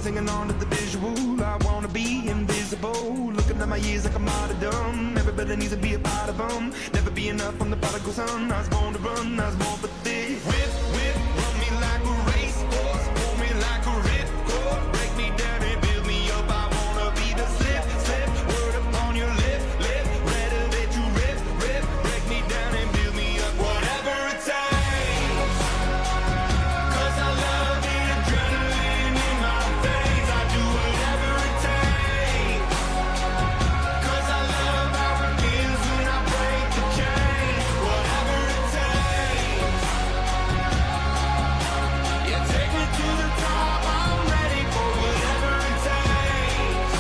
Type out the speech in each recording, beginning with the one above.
singing on to the visual. I wanna be invisible, looking at my years like I'm martyrdom. Everybody needs to be a part of them. Never be enough on the prodigal son. I was born to run, I was born for this. Whip, whip, run me like a racehorse, pull me like a ripcord, break me down and build me up. I wanna be the slip, slip, word upon your lip, lip, rather that you rip, rip, break me down and build me up. Whatever it takes, 'cause I love the adrenaline in my veins. I do whatever it takes, 'cause I love how it feels when I break the chains. Whatever it takes, yeah, take me to the top. I'm ready for whatever it takes,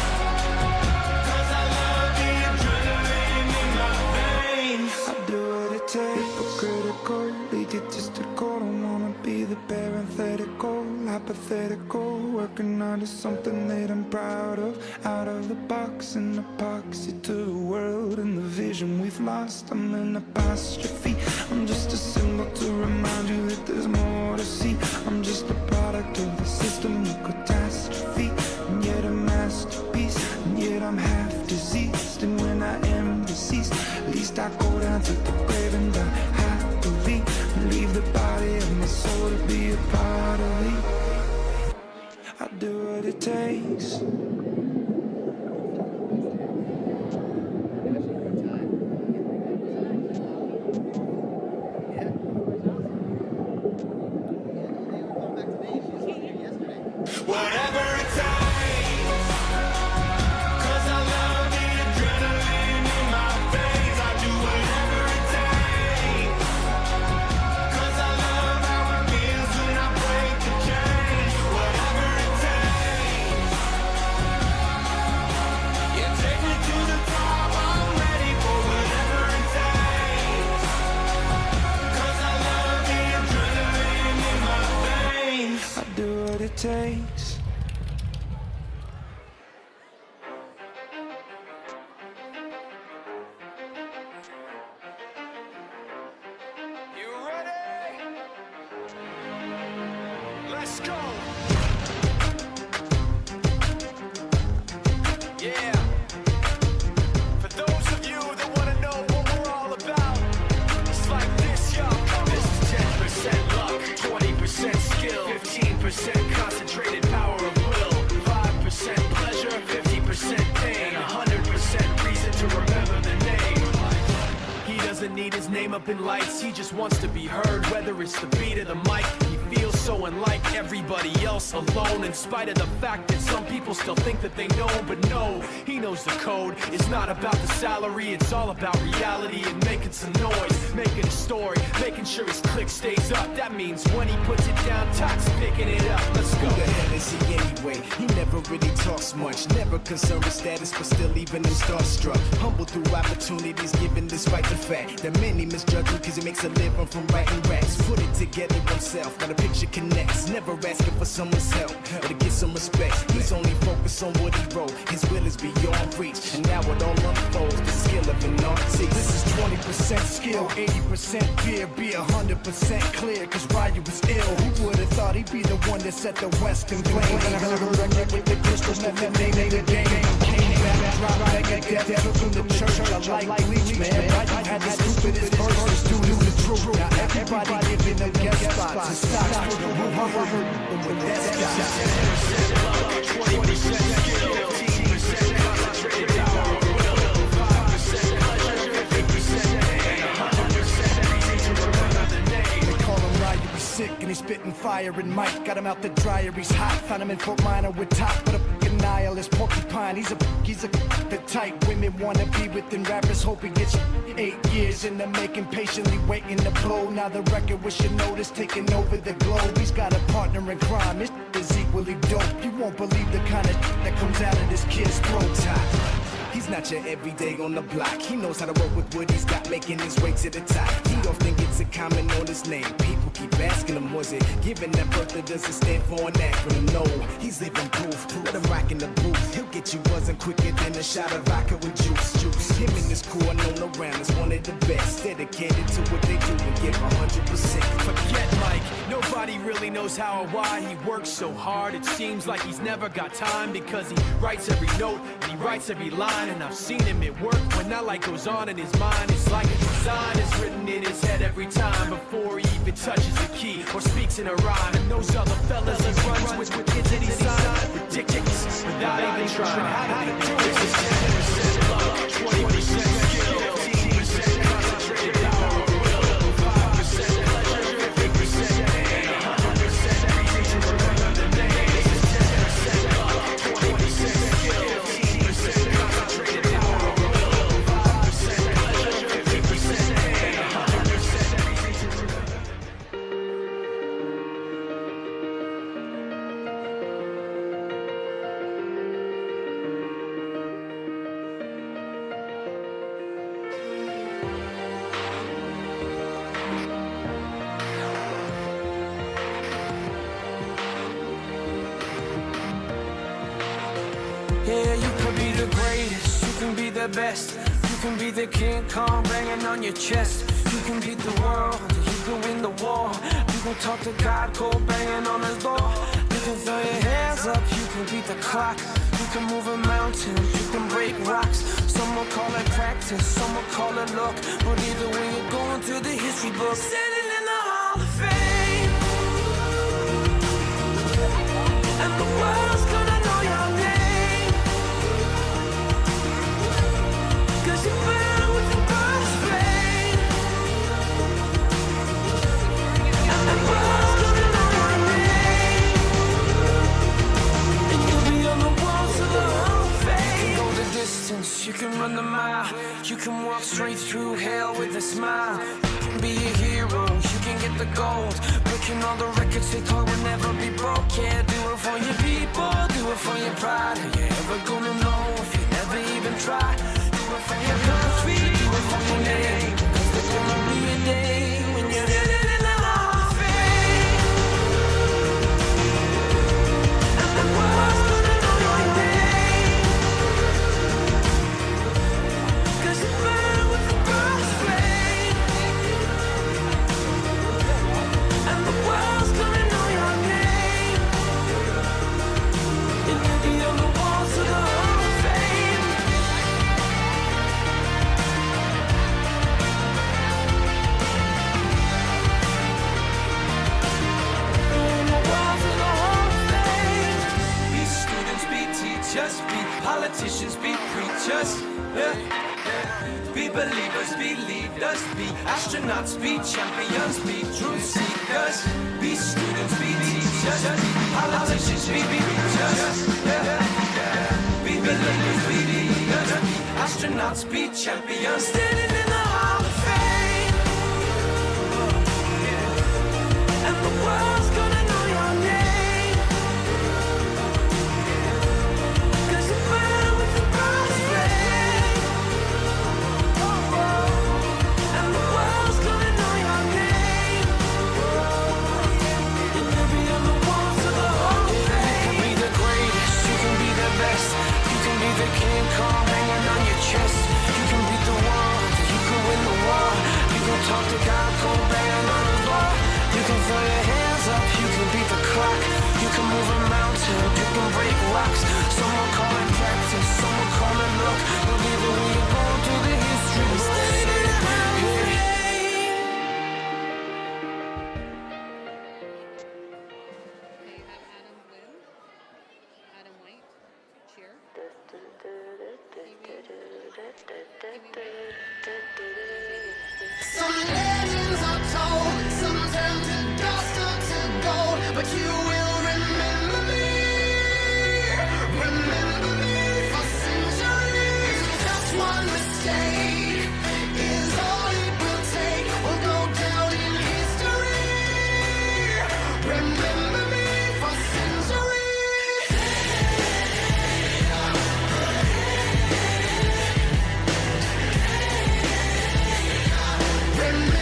'cause I love the adrenaline in my veins. I do what it takes, but critical, egotistical. Don't wanna be the parenthetical, hypothetical, working on to something that I'm proud of. Out of the box, an epoxy to the world and the vision we've lost. I'm an apostrophe, I'm just a symbol to remind you that there's more to see. I'm just a product of the system of catastrophe, and yet a masterpiece, and yet I'm half diseased. And when I am deceased, at least I go down to the grave and die happily, and leave the body of my soul to be a part of me. I do what it takes. Whatever it takes, 'cause I love the adrenaline in my veins. I do whatever it takes, 'cause I love how it feels when I break the chains. Whatever it takes, yeah, take me to the top. I'm ready for whatever it takes, 'cause I love the adrenaline in my veins. I do what it takes. You ready? Let's go. Yeah. For those of you that want to know what we're all about, it's like this, y'all. This is 10% luck, 20% skill, 15% concentrated power of will, 5% pleasure, 50% pain, 100% reason to remember the name. He doesn't need his name up in lights, he just wants to be heard, whether it's the beat of the mic. He feels so unlike everybody else, alone, in spite of the fact that some people still think that they know. But no, he knows the code. It's not about the salary, it's all about reality and making some noise, making a story, making sure his click stays up. That means when he puts it down, Tox picking it up. Let's go. Who the hell is he anyway? He never really talks much, never concerned with status, but still even him starstruck. Humble through opportunities given despite the fact that many misjudge him cause he makes a living from writing raps. Put it together himself, got a picture connects, never asking for someone's help or to get some respect. He's only focused on what he wrote, his will is beyond reach, and now it all unfolds, the skill of an artist. This is 20% skill, 80% fear, be 100% clear, cause Ryu was ill. Who would've thought he'd be the one that set the West in flames? And I heard a record with the crystal method, name of the game. Came back, dropped like a death, took him to church, I like Bleach, man. Ryu had the stupidest verses, due to the truth. Now everybody giving them guest spots, and stocks for the roof. I heard them with that style. 20% skill, 15% concentrated power of will, 5% pleasure, 50% pain, 100% reason to remember the name. They call him Ryu, he's sick and he's spitting fire and Mike got him out the dryer, he's hot. Found him in Fort Minor with top, but a fucking nihilist porcupine. He's a the type women wanna be within rappers, hope he gets 8 years in the making, patiently waiting to blow. Now the record with your notice taking over the globe. He's got a partner in crime, his is equally dope. You won't believe the kind of that comes out of this kid's throat. He's not your everyday on the block. He knows how to work with what he's got, making his way to the top. He don't think it's is a comment on his name. People keep asking him, was it given that birth that doesn't stand for an acronym? No, he's living proof. Let him rock in the booth. He'll get you buzzing quicker than a shot of vodka with juice. Him and his crew are known around as one of the best. Dedicated to what they do and give 100%. Forget Mike, nobody really knows how or why he works so hard. It seems like he's never got time because he writes every note and he writes every line. And I've seen him at work when that light goes on in his mind. It's like a design is written in his head every time before he even touches the key or speaks in a rhyme. And those other fellas he runs with kids that he signed ridiculous without even trying. How do they do this? It's 10% luck, 20% skill, 15% concentrated power of will, 5% pleasure, 50% pain, 100% reason to remember the name. This is 10% luck, 20% skill, 15% concentrated power of will, 5% pleasure, 50% pain, 100% reason to remember. Yeah, you could be the greatest, you can be the best. You can be the King Kong banging on your chest. You can beat the world, you can win the war. You can talk to God, cold banging on his door. You can throw your hands up, you can beat the clock. You can move a mountain, you can break rocks. Some will call it practice, some will call it luck. But either way, you're going through the history book. Standing in the Hall of Fame, and the world's gonna know your name. Cause you burn with the burst flame, and the world's gonna know your name. And you'll be on the walls of the Hall of Fame. You can go the distance, you can run the mile. You can walk straight through hell with a smile. You can be a hero, you can get the gold. Breaking all the records they thought would never be broke. Yeah, do it for your people, do it for your pride. Are you ever gonna know if you never even try? Do it for your country, do it for your name. Cause there's gonna be a day when you're standing in the Hall of Fame, and the world's gonna know your name. Cause you burn with the burst flame, and the world's gonna know your name. And you'll be on the walls of the Hall of Fame. On the walls of the Hall of Fame. Be students, be teachers, be politicians, be preachers. Yeah. Be believers, be leaders, be astronauts, be champions, be truth seekers. Be students, be teachers, be politicians, be preachers. Yeah. Be believers, be leaders, be astronauts, be champions. Standing in the Hall of Fame, and the world's gonna know your name. Cause you burn with the burst flame, and the world's gonna know your name. And you'll be on the walls of the Hall of Fame. You can be the greatest, you can be the best. You can be the King Kong hanging on your chest. You can beat the world, you can win the war. You can talk to God, cold banging on his door. You can throw your hands up, you can beat the clock. You can move a mountain, you can break rocks. Some will call it practice, some will call it luck. But either way, you're going through the history books. Okay, you have Adam win. Adam White. Cheer. Some legends are told, some turn to dust or to gold, but you will remember me for centuries. Just one mistake is all it will take. We'll go down in history. Remember me for centuries. Remember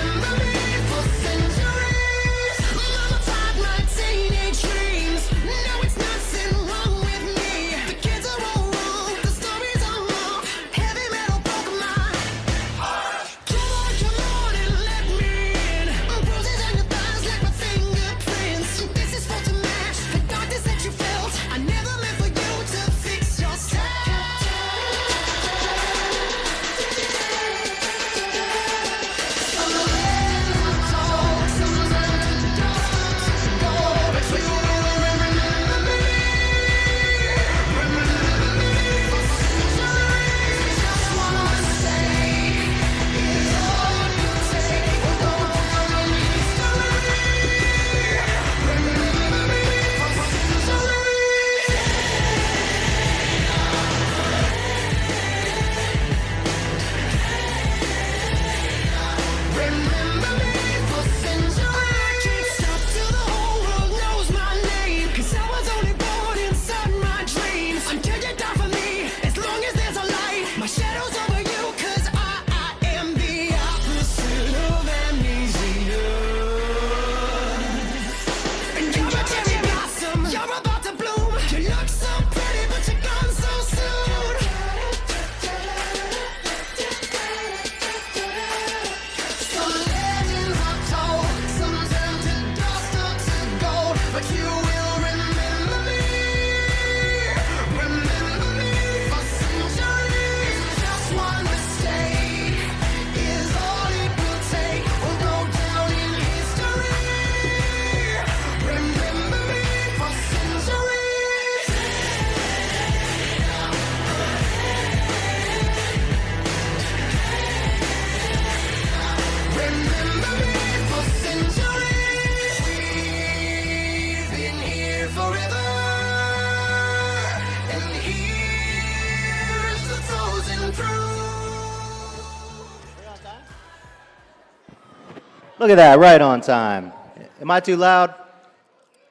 Look at that, right on time. Am I too loud?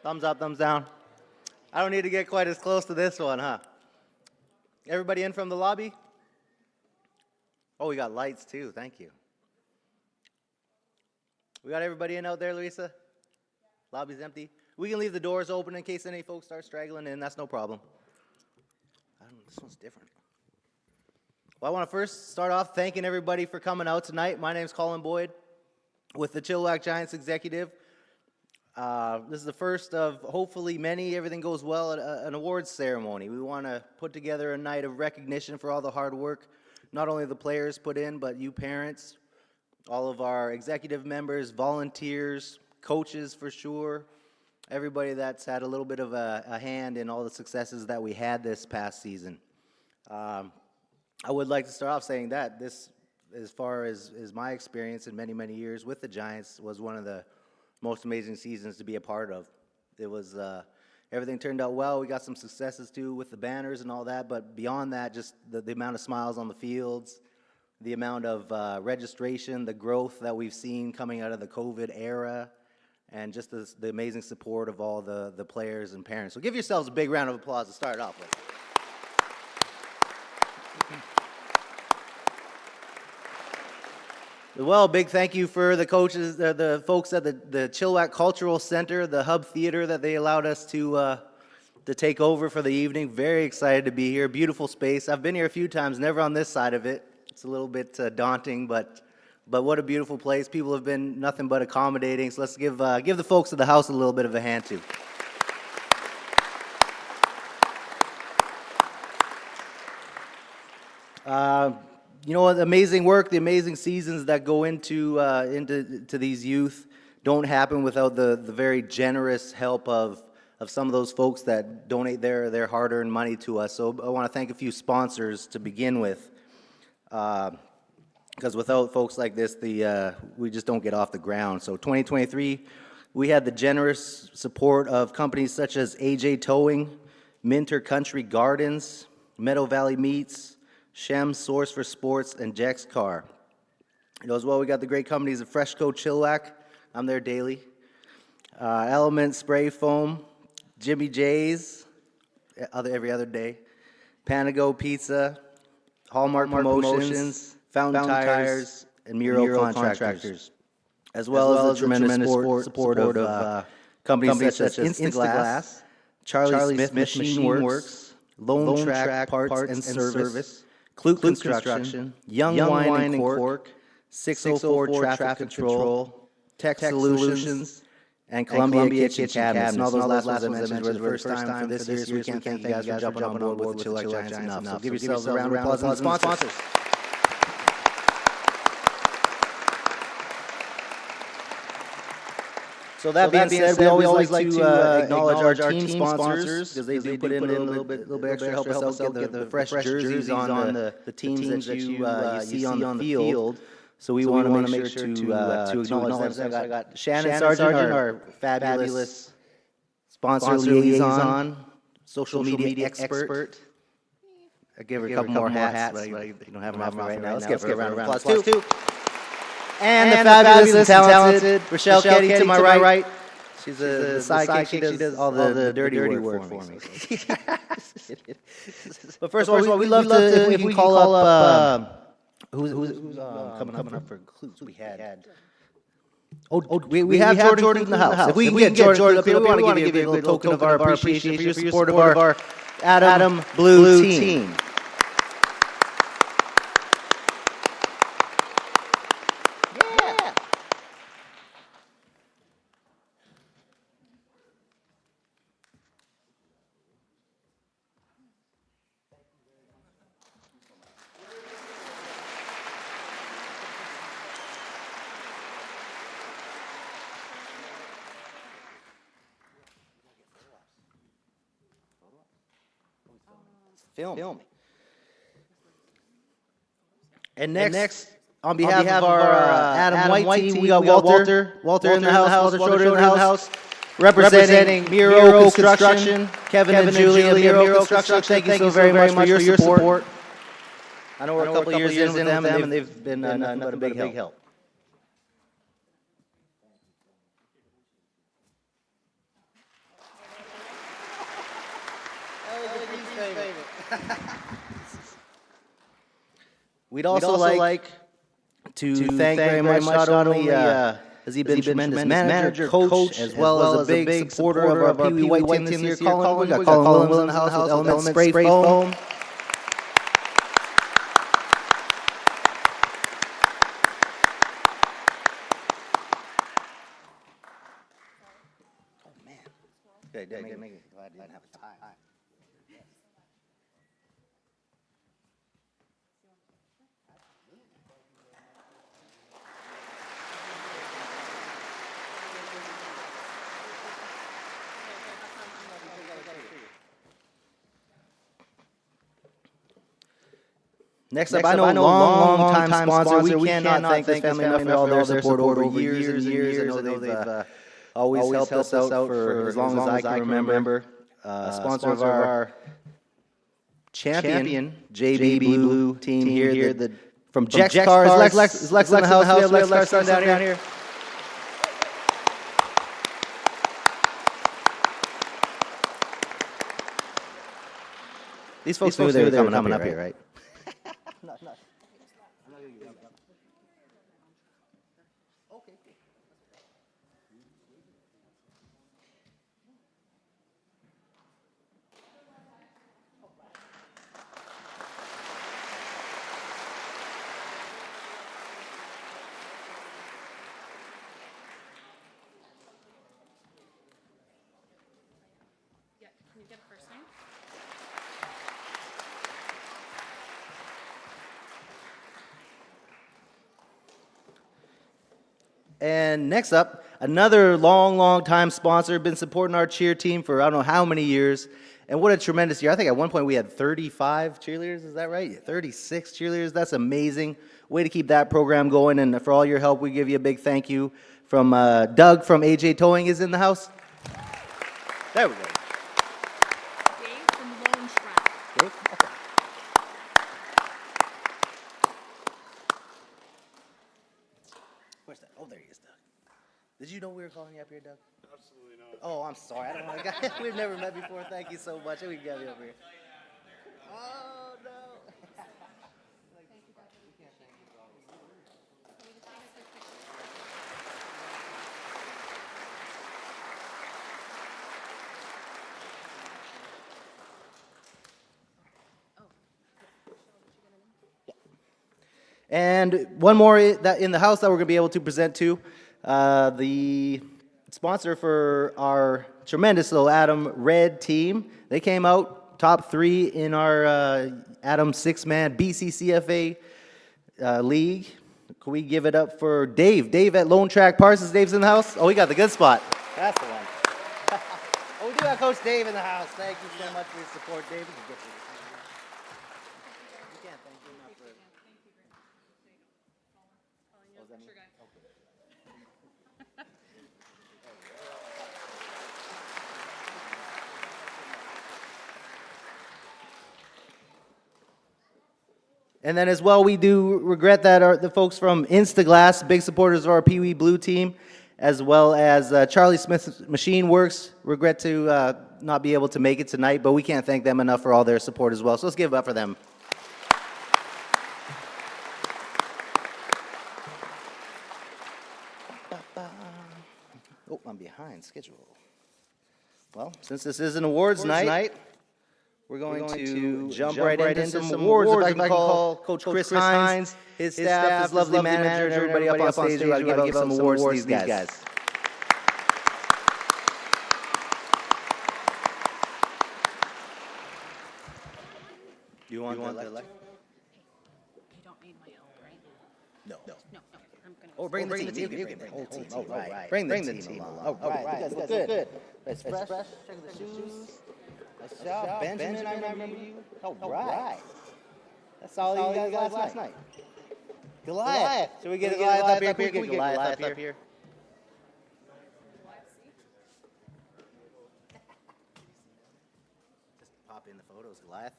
Thumbs up, thumbs down. I don't need to get quite as close to this one, huh? Everybody in from the lobby? Oh, we got lights too, thank you. We got everybody in out there, Louisa? Lobby's empty. We can leave the doors open in case any folks start straggling in, that's no problem. This one's different. Well, I want to first start off thanking everybody for coming out tonight. My name's Colin Boyd with the Chilliwack Giants Executive. This is the first of hopefully many, everything goes well, at an awards ceremony. We want to put together a night of recognition for all the hard work, not only the players put in, but you parents, all of our executive members, volunteers, coaches for sure, everybody that's had a little bit of a hand in all the successes that we had this past season. I would like to start off saying that this, as far as my experience in many, many years with the Giants, was one of the most amazing seasons to be a part of. It was, everything turned out well. We got some successes too with the banners and all that, but beyond that, just the amount of smiles on the fields, the amount of registration, the growth that we've seen coming out of the COVID era, and just the amazing support of all the players and parents. So give yourselves a big round of applause to start off with. Well, big thank you for the coaches, the folks at the Chilliwack Cultural Center, the Hub Theater that they allowed us to take over for the evening. Very excited to be here. Beautiful space. I've been here a few times, never on this side of it. It's a little bit daunting, but what a beautiful place. People have been nothing but accommodating. So let's give the folks of the house a little bit of a hand too. You know, the amazing work, the amazing seasons that go into these youth don't happen without the very generous help of some of those folks that donate their hard-earned money to us. So I want to thank a few sponsors to begin with, because without folks like this, we just don't get off the ground. So 2023, we had the generous support of companies such as AJ Towing, Minter Country Gardens, Meadow Valley Meats, Shem Source for Sports, and Jex Car. You know, as well, we got the great companies of Freshco Chilliwack. I'm there daily. Element Spray Foam, Jimmy J's, every other day. Panago Pizza, Hallmark Promotions, Fountain Tires, and Miro Contractors. As well as the tremendous support of companies such as Instaglass, Charlie Smith Machine Works, Lone Track Parts and Service, Clute Construction, Young Wine and Cork, 604 Traffic Control, Tech Solutions, and Columbia Kitchen Cabinets. And all those last ones I mentioned were the first time for this year, so we can't thank you guys for jumping on board with the Chilliwack Giants enough. So give yourselves a round of applause and sponsors. So that being said, we always like to acknowledge our team sponsors, because they do put in a little bit extra help us out, get the fresh jerseys on the teams that you see on the field. So we want to make sure to acknowledge them. So I got Shannon Sargent, our fabulous sponsor liaison, social media expert. I give her a couple more hats, but you don't have them right now. Let's give her a round of applause too. And the fabulous and talented Rochelle Ketty to my right. She's the sidekick. She does all the dirty work for me. But first of all, we love to, if we can call up, who's coming up for clues? We had. We have Jordan in the house. If we can get Jordan up here, we want to give you a little token of our appreciation for your support of our Adam Blue team. Film. And next, on behalf of our Adam White team, we got Walter in the house, Walter Schroeder in the house, representing Miro Construction, Kevin and Julie of Miro Construction. Thank you so very much for your support. I know we're a couple years in with them, and they've been nothing but a big help. We'd also like to thank very much not only has he been tremendous manager, coach, as well as a big supporter of our Peewee White team this year, Colin. We got Colin Williams in the house with Element Spray Foam. Oh, man. Good, make it glad you didn't have a tie. Next up, I know long time sponsor. We cannot thank this family enough for all their support over years and years. I know they've always helped us out for as long as I can remember. Sponsor of our champion JB Blue team here. From Jex Cars, Lex in the house. We have Lex Cars down here. These folks knew they were coming up here, right? Yeah, can you get a first name? And next up, another long time sponsor, been supporting our cheer team for I don't know how many years. And what a tremendous year. I think at one point we had 35 cheerleaders, is that right? 36 cheerleaders, that's amazing. Way to keep that program going, and for all your help, we give you a big thank you. From Doug from AJ Towing is in the house. There we go. Dave from Lone Track. Dave? Okay. Where's that? Oh, there he is, Doug. Did you know we were calling you up here, Doug? Absolutely not. Oh, I'm sorry. I don't want to. We've never met before. Thank you so much. We can get you over here. Oh no. And one more that in the house that we're going to be able to present to the sponsor for our tremendous little Adam Red team. They came out top 3 in our Adam 6-man BCCFA league. Can we give it up for Dave? Dave at Lone Track Parsons. Dave's in the house. Oh, we got the good spot. That's the one. Oh, we do have Coach Dave in the house. Thank you so much for your support, Dave. You can't thank you enough for. Sure guy. And then as well, we do regret that the folks from Instaglass, big supporters of our Peewee Blue team, as well as Charlie Smith's Machine Works, regret to not be able to make it tonight, but we can't thank them enough for all their support as well. So let's give it up for them. Oh, I'm behind schedule. Well, since this is an awards night, we're going to jump right into some awards. If I can call Coach Chris Hines, his staff, his lovely manager, and everybody up on stage, we've got to give out some awards to these guys. You want the left? You don't need my help, right? No. No, I'm gonna. Oh, bring the team. You can bring the whole team. All right. Bring the team along. All right. You guys look good. It's fresh. Check the shoes. Nice job. Benjamin, I remember you. All right. That's all you guys last night. Goliath. Should we get Goliath up here? Can we get Goliath up here? Just pop in the photos, Goliath.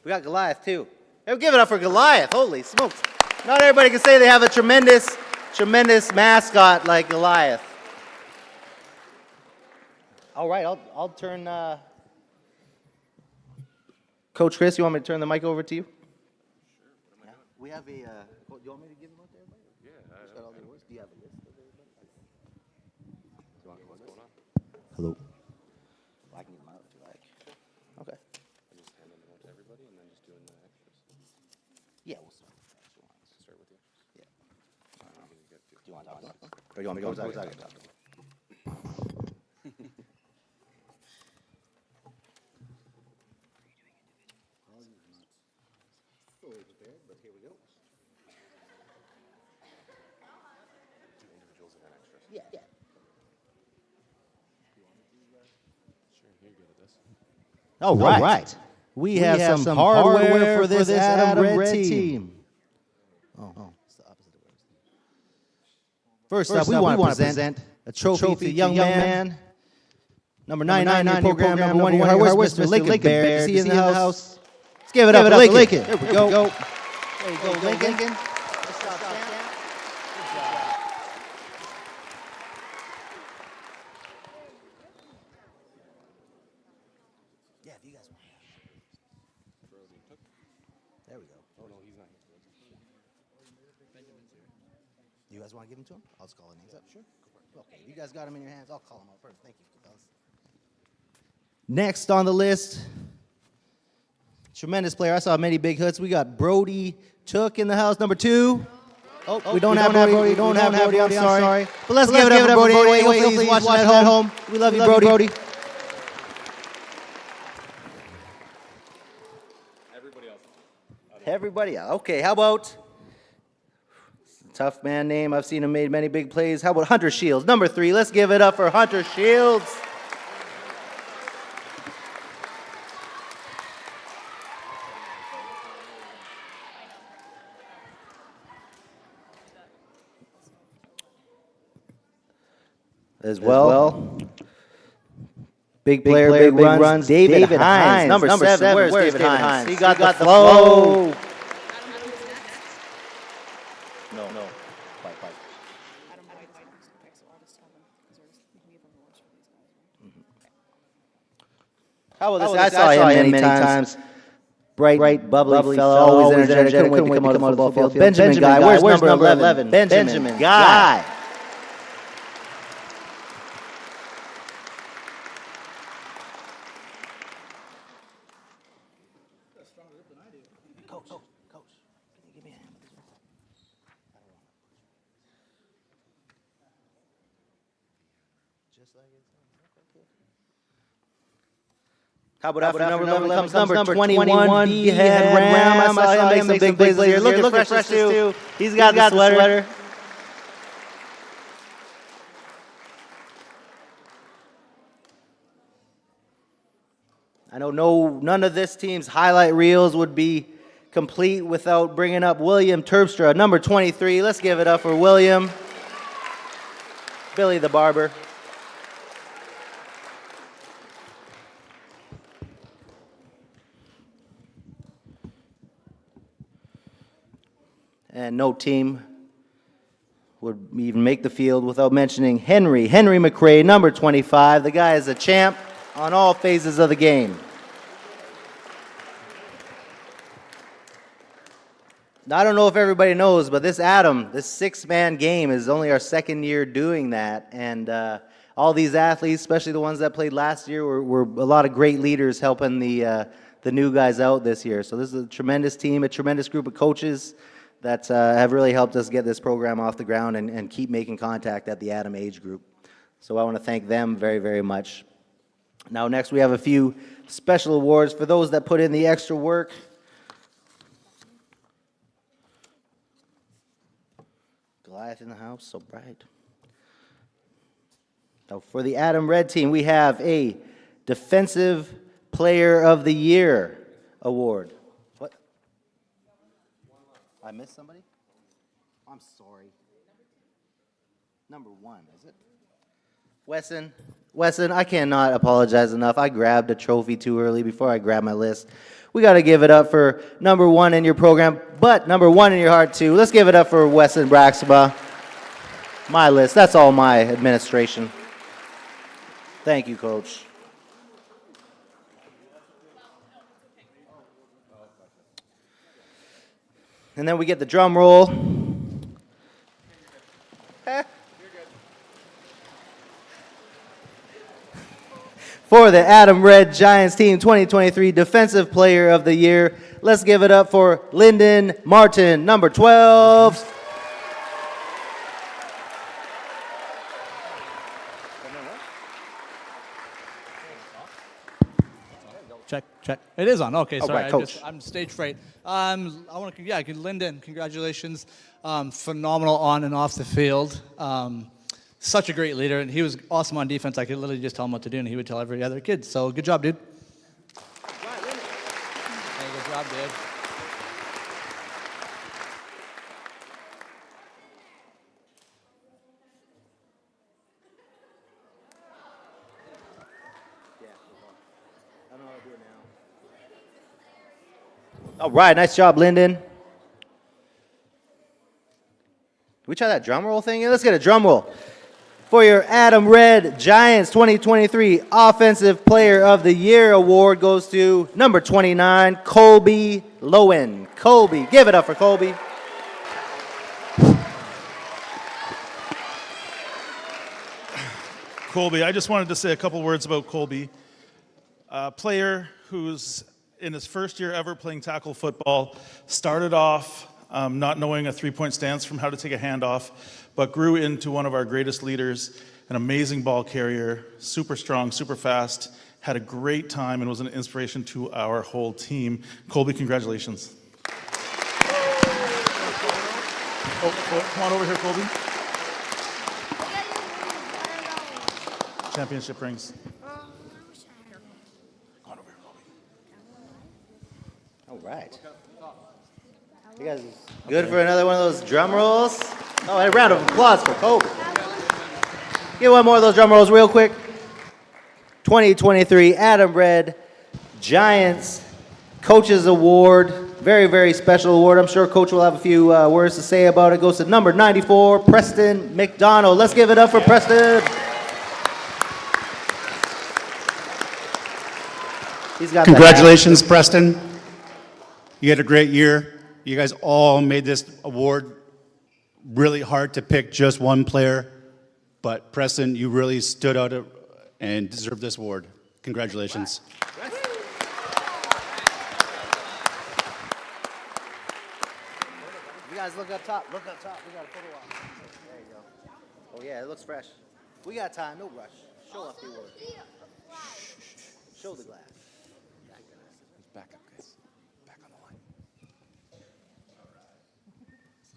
We got Goliath, too. Hey, give it up for Goliath. Holy smokes. Not everybody can say they have a tremendous mascot like Goliath. All right, I'll turn Coach Chris, you want me to turn the mic over to you? Sure. We have a. Do you want me to give them out to everybody? Yeah. Just got all the awards. Do you have a list of everybody? Do you want what's going on? Hello. Well, I can give them out if you like. Okay. I'm just handing them out to everybody and then just doing the extras. Yeah, we'll start with the extra ones. Start with the extras. Yeah. Do you want to talk about them? Or do you want me to go talk about them? But here we go. Individuals and then extras. Yeah. Sure, you're good at this. All right. We have some hardware for this Adam Red team. Oh. It's the opposite of what I was thinking. First up, we want to present a trophy to young man. Number 99 on your program, number 1 in your heart. Where's Mr. Lincoln Bear? Is he in the house? Let's give it up for Lincoln. There we go. There you go, Lincoln. Good job, champ. Good job. Yeah, if you guys want. There we go. Oh, no, he's not here. Do you guys want to give them to him? I'll just call the names up. Sure. Okay, if you guys got them in your hands, I'll call them up first. Thank you, fellas. Next on the list, tremendous player. I saw many big hits. We got Brody Took in the house, number 2. We don't have Brody. We don't have Brody. I'm sorry. But let's give it up for Brody anyway. Hopefully he's watching at home. We love you, Brody. Everybody else. Okay, how about tough man name? I've seen him made many big plays. How about Hunter Shields, number 3? Let's give it up for Hunter Shields. As well. Big player, big runs. David Hines, number 7. Where's David Hines? He got the flow. No. Fight. How about this? I saw him many times. Bright, bubbly fellow, always energetic. Couldn't wait to come out of the football field. Benjamin Guy. Where's number 11? Benjamin Guy. Coach, can you give me a hand with this one? Just like it's How about after number 11 comes number 21, B-Head Ram. I saw him make some big plays here. Looking fresh too. He's got the sweater. I know none of this team's highlight reels would be complete without bringing up William Terpstra, number 23. Let's give it up for William. Billy the Barber. And no team would even make the field without mentioning Henry McRae, number 25. The guy is a champ on all phases of the game. Now, I don't know if everybody knows, but this 6-man game is only our second year doing that. And all these athletes, especially the ones that played last year, were a lot of great leaders helping the new guys out this year. So this is a tremendous team, a tremendous group of coaches that have really helped us get this program off the ground and keep making contact at the Adam age group. So I want to thank them very, very much. Now, next we have a few special awards for those that put in the extra work. Goliath in the house, so bright. Now, for the Adam Red team, we have a Defensive Player of the Year award. What? I missed somebody? I'm sorry. Number 1, is it? Wesson, I cannot apologize enough. I grabbed a trophy too early before I grabbed my list. We got to give it up for number 1 in your program, but number 1 in your heart too. Let's give it up for Wesson Braxima. My list, that's all my administration. Thank you, Coach. And then we get the drum roll. For the Adam Red Giants Team 2023 Defensive Player of the Year, let's give it up for Lyndon Martin, number 12. Check. It is on. Okay, sorry. right, Coach. I'm stage fright. I want to, Lyndon, congratulations. Phenomenal on and off the field. Such a great leader, and he was awesome on defense. I could literally just tell him what to do, and he would tell every other kid. So good job, dude. Hey, good job, dude. All right, nice job, Lyndon. Can we try that drum roll thing? Let's get a drum roll. For your Adam Red Giants 2023 Offensive Player of the Year award goes to number 29, Colby Lowen. Colby, give it up for Colby. Colby, I just wanted to say a couple words about Colby. A player who's in his first year ever playing tackle football, started off not knowing a three-point stance from how to take a handoff, but grew into one of our greatest leaders, an amazing ball carrier, super strong, super fast, had a great time, and was an inspiration to our whole team. Colby, congratulations. Oh, come on over here, Colby. Championship rings. All right. You guys good for another one of those drum rolls? Oh, a round of applause for Colby. Get one more of those drum rolls real quick. 2023 Adam Red Giants Coaches Award. Very, very special award. I'm sure Coach will have a few words to say about it. Goes to number 94, Preston McDonald. Let's give it up for Preston. He's got Congratulations, Preston. You had a great year. You guys all made this award really hard to pick just one player, but Preston, you really stood out and deserve this award. Congratulations. You guys look up top. Look up top. We got a photo op. There you go. Oh yeah, it looks fresh. We got time. No rush. Show off the award. Show the glass. Back up, guys. Back on the line.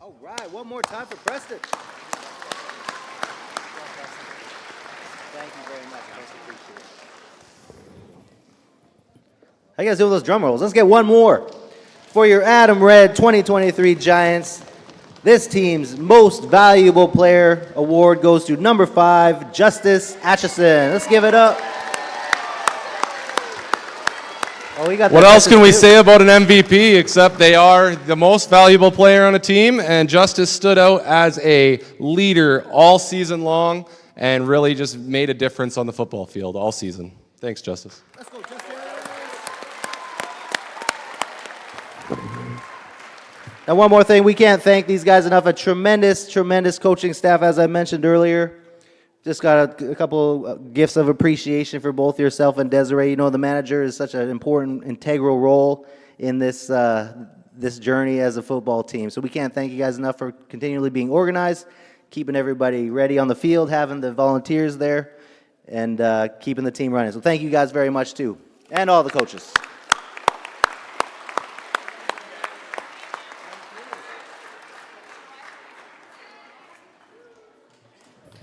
All right, one more time for Preston. Thank you very much. Most appreciate it. How you guys doing with those drum rolls? Let's get one more. For your Adam Red 2023 Giants, this team's most valuable player award goes to number 5, Justice Atchison. Let's give it up. Oh, we got what else can we say about an MVP except they are the most valuable player on a team, and Justice stood out as a leader all season long and really just made a difference on the football field all season. Thanks, Justice. Let's go, Justice. Now, one more thing. We can't thank these guys enough. A tremendous, tremendous coaching staff, as I mentioned earlier. Just got a couple gifts of appreciation for both yourself and Desiree. You know, the manager is such an important, integral role in this this journey as a football team. So we can't thank you guys enough for continually being organized, keeping everybody ready on the field, having the volunteers there, and keeping the team running. So thank you guys very much, too, and all the coaches.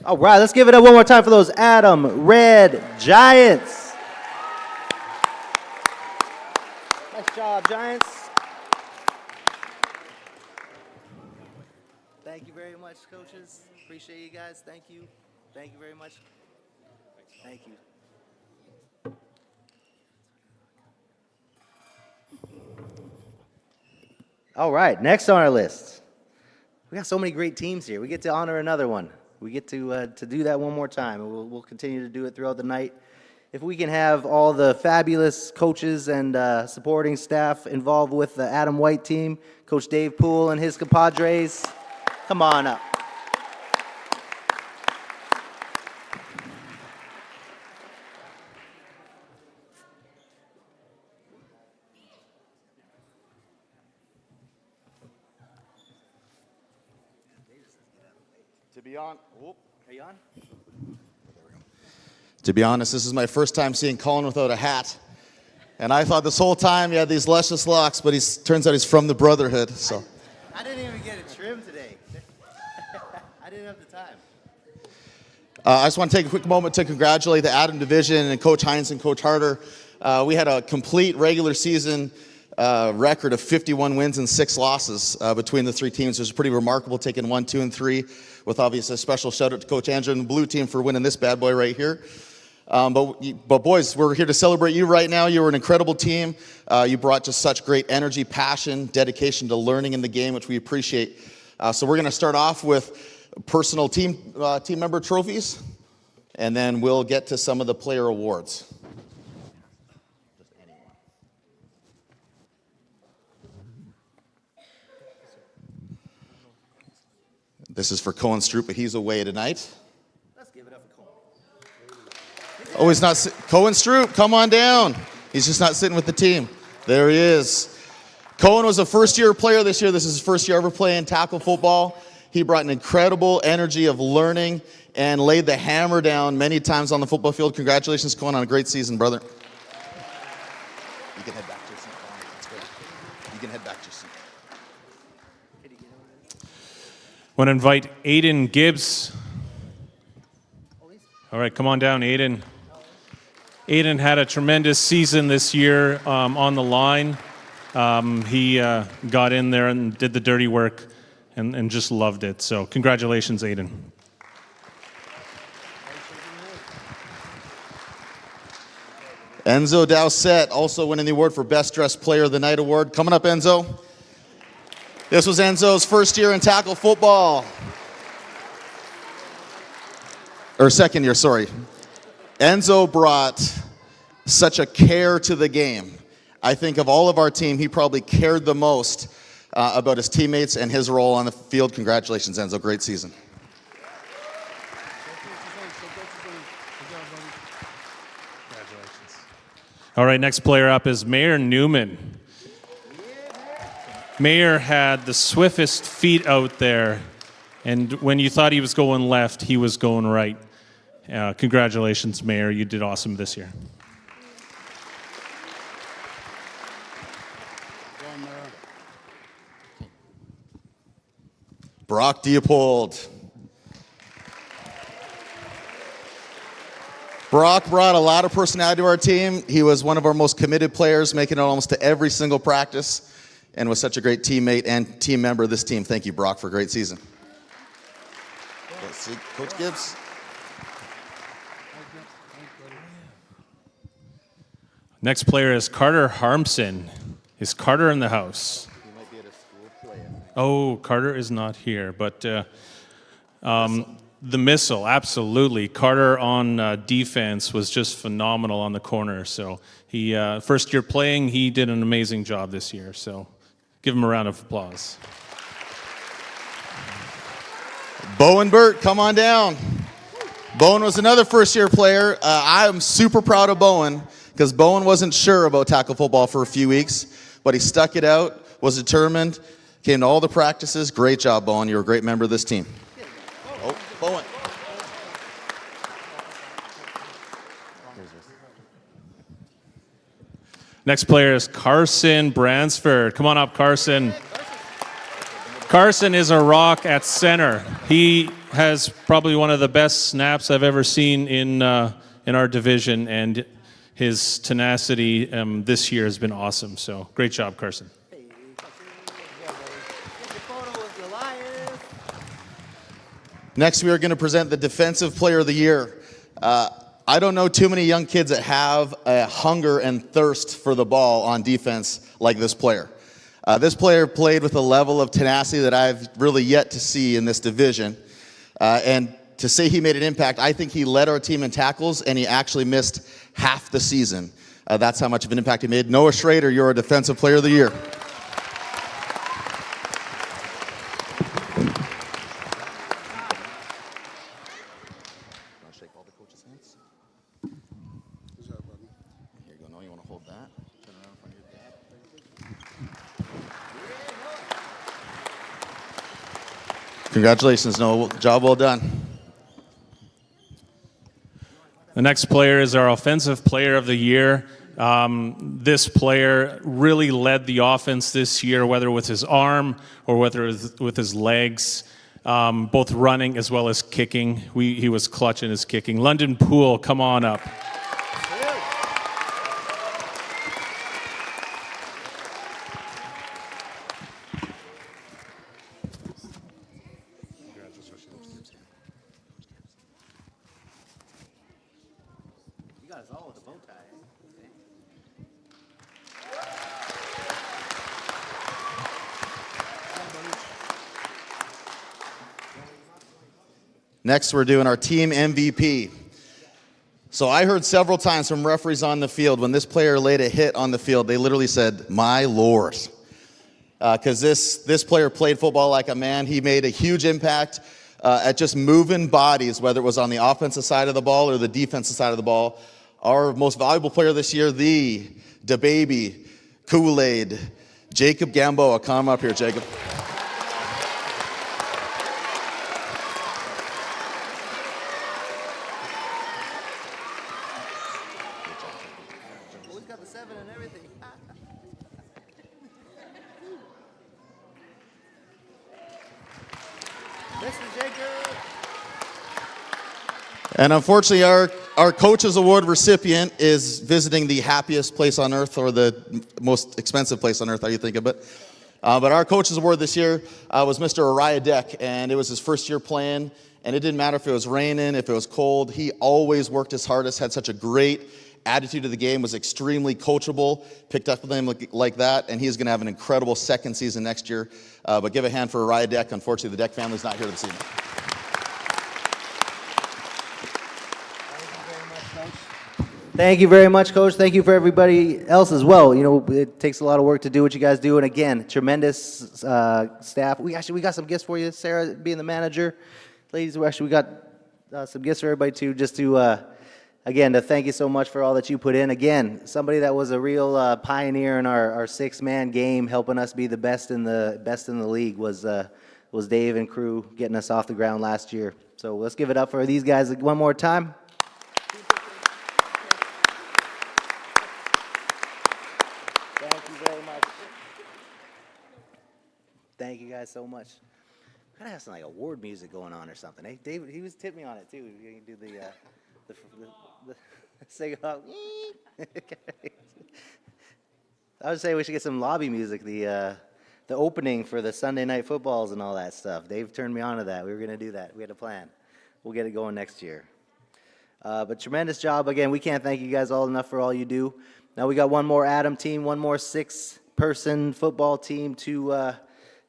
All right, let's give it up one more time for those Adam Red Giants. Nice job, Giants. Thank you very much, coaches. Appreciate you guys. Thank you. Thank you very much. Thank you. All right, next on our list. We got so many great teams here. We get to honor another one. We get to do that one more time, and we'll continue to do it throughout the night. if we can have all the fabulous coaches and supporting staff involved with the Adam White team, Coach Dave Poole and his compadres, come on up. Are you on? To be honest, this is my first time seeing Colin without a hat. And I thought this whole time he had these luscious locks, but turns out he's from the Brotherhood. So I didn't even get it trimmed today. I didn't have the time. I just want to take a quick moment to congratulate the Adam Division and Coach Hines and Coach Harder. We had a complete regular season record of 51 wins and 6 losses between the 3 teams. It was pretty remarkable, taking 1, 2, and 3, with obviously a special shout out to Coach Andrew and the blue team for winning this bad boy right here. But boys, we're here to celebrate you right now. You were an incredible team. You brought just such great energy, passion, dedication to learning in the game, which we appreciate. So we're going to start off with personal team member trophies, and then we'll get to some of the player awards. This is for Cohen Stroop, but he's away tonight. Let's give it up for Cohen. Oh, he's not. Cohen Stroop, come on down. He's just not sitting with the team. There he is. Cohen was a first-year player this year. This is his first year ever playing tackle football. He brought an incredible energy of learning and laid the hammer down many times on the football field. Congratulations, Cohen, on a great season, brother. You can head back to your seat, Colin. That's great. You can head back to your seat. I want to invite Aiden Gibbs. All right, come on down, Aiden. Aiden had a tremendous season this year on the line. He got in there and did the dirty work and just loved it. So congratulations, Aiden. Enzo Dowsett also winning the award for Best Dressed Player of the Night award. Coming up, Enzo. This was Enzo's first year in tackle football. Or second year, sorry. Enzo brought such a care to the game. I think of all of our team, he probably cared the most about his teammates and his role on the field. Congratulations, Enzo. Great season. All right, next player up is Mayor Newman. Mayor had the swiftest feet out there, and when you thought he was going left, he was going right. Congratulations, Mayor. You did awesome this year. Brock Diepold. Brock brought a lot of personality to our team. He was one of our most committed players, making it almost to every single practice, and was such a great teammate and team member of this team. Thank you, Brock, for a great season. Let's see, Coach Gibbs. Next player is Carter Harmson. Is Carter in the house? He might be at a school play. Oh, Carter is not here, but the missile, absolutely. Carter on defense was just phenomenal on the corner. So he, first year playing, he did an amazing job this year. So give him a round of applause. Bowen Burt, come on down. Bowen was another first-year player. I am super proud of Bowen because Bowen wasn't sure about tackle football for a few weeks, but he stuck it out, was determined, came to all the practices. Great job, Bowen. You're a great member of this team. Oh, Bowen. Next player is Carson Bransford. Come on up, Carson. Carson is a rock at center. He has probably one of the best snaps I've ever seen in our division, and his tenacity this year has been awesome. So great job, Carson. Next, we are going to present the Defensive Player of the Year. I don't know too many young kids that have a hunger and thirst for the ball on defense like this player. This player played with a level of tenacity that I've really yet to see in this division. And to say he made an impact, I think he led our team in tackles, and he actually missed half the season. That's how much of an impact he made. Noah Schrader, you're a Defensive Player of the Year. Congratulations, Noah. Job well done. The next player is our Offensive Player of the Year. This player really led the offense this year, whether with his arm or whether with his legs, both running as well as kicking. He was clutch in his kicking. London Poole, come on up. You got us all with a bow tie. Next, we're doing our team MVP. So I heard several times from referees on the field, when this player laid a hit on the field, they literally said, "My Lord." Because this player played football like a man. He made a huge impact at just moving bodies, whether it was on the offensive side of the ball or the defensive side of the ball. Our most valuable player this year, the baby Kool-Aid, Jacob Gamboa. Come up here, Jacob. He's got the 7 and everything. Mr. Jacob. And unfortunately, our Coach's Award recipient is visiting the happiest place on earth, or the most expensive place on earth, how you think of it. But our Coach's Award this year was Mr. Uriah Deck, and it was his first year playing, and it didn't matter if it was raining, if it was cold. He always worked his hardest, had such a great attitude to the game, was extremely coachable, picked up with him like that, and he's going to have an incredible second season next year. But give a hand for Uriah Deck. Unfortunately, the Deck family's not here this evening. Thank you very much, Coach. Thank you for everybody else as well. You know, it takes a lot of work to do what you guys do. And again, tremendous staff. We got some gifts for you, Sarah, being the manager. Ladies, we got some gifts for everybody too, just to, again, to thank you so much for all that you put in. Again, somebody that was a real pioneer in our 6-man game, helping us be the best in the league was Dave and crew getting us off the ground last year. So let's give it up for these guys one more time. Thank you guys so much. Gotta have some like award music going on or something. Hey, David, he was tipped me on it too. You can do the sing out. I would say we should get some lobby music. The opening for the Sunday night footballs and all that stuff. Dave turned me on to that. We were gonna do that. We had a plan. We'll get it going next year. But tremendous job again. We can't thank you guys all enough for all you do. Now we got one more Adam team, one more 6-person football team to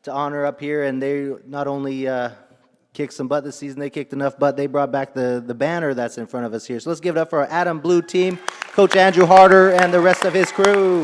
honor up here, and they not only kicked some butt this season, they kicked enough butt, they brought back the banner that's in front of us here. So let's give it up for our Adam Blue team, Coach Andrew Harder and the rest of his crew.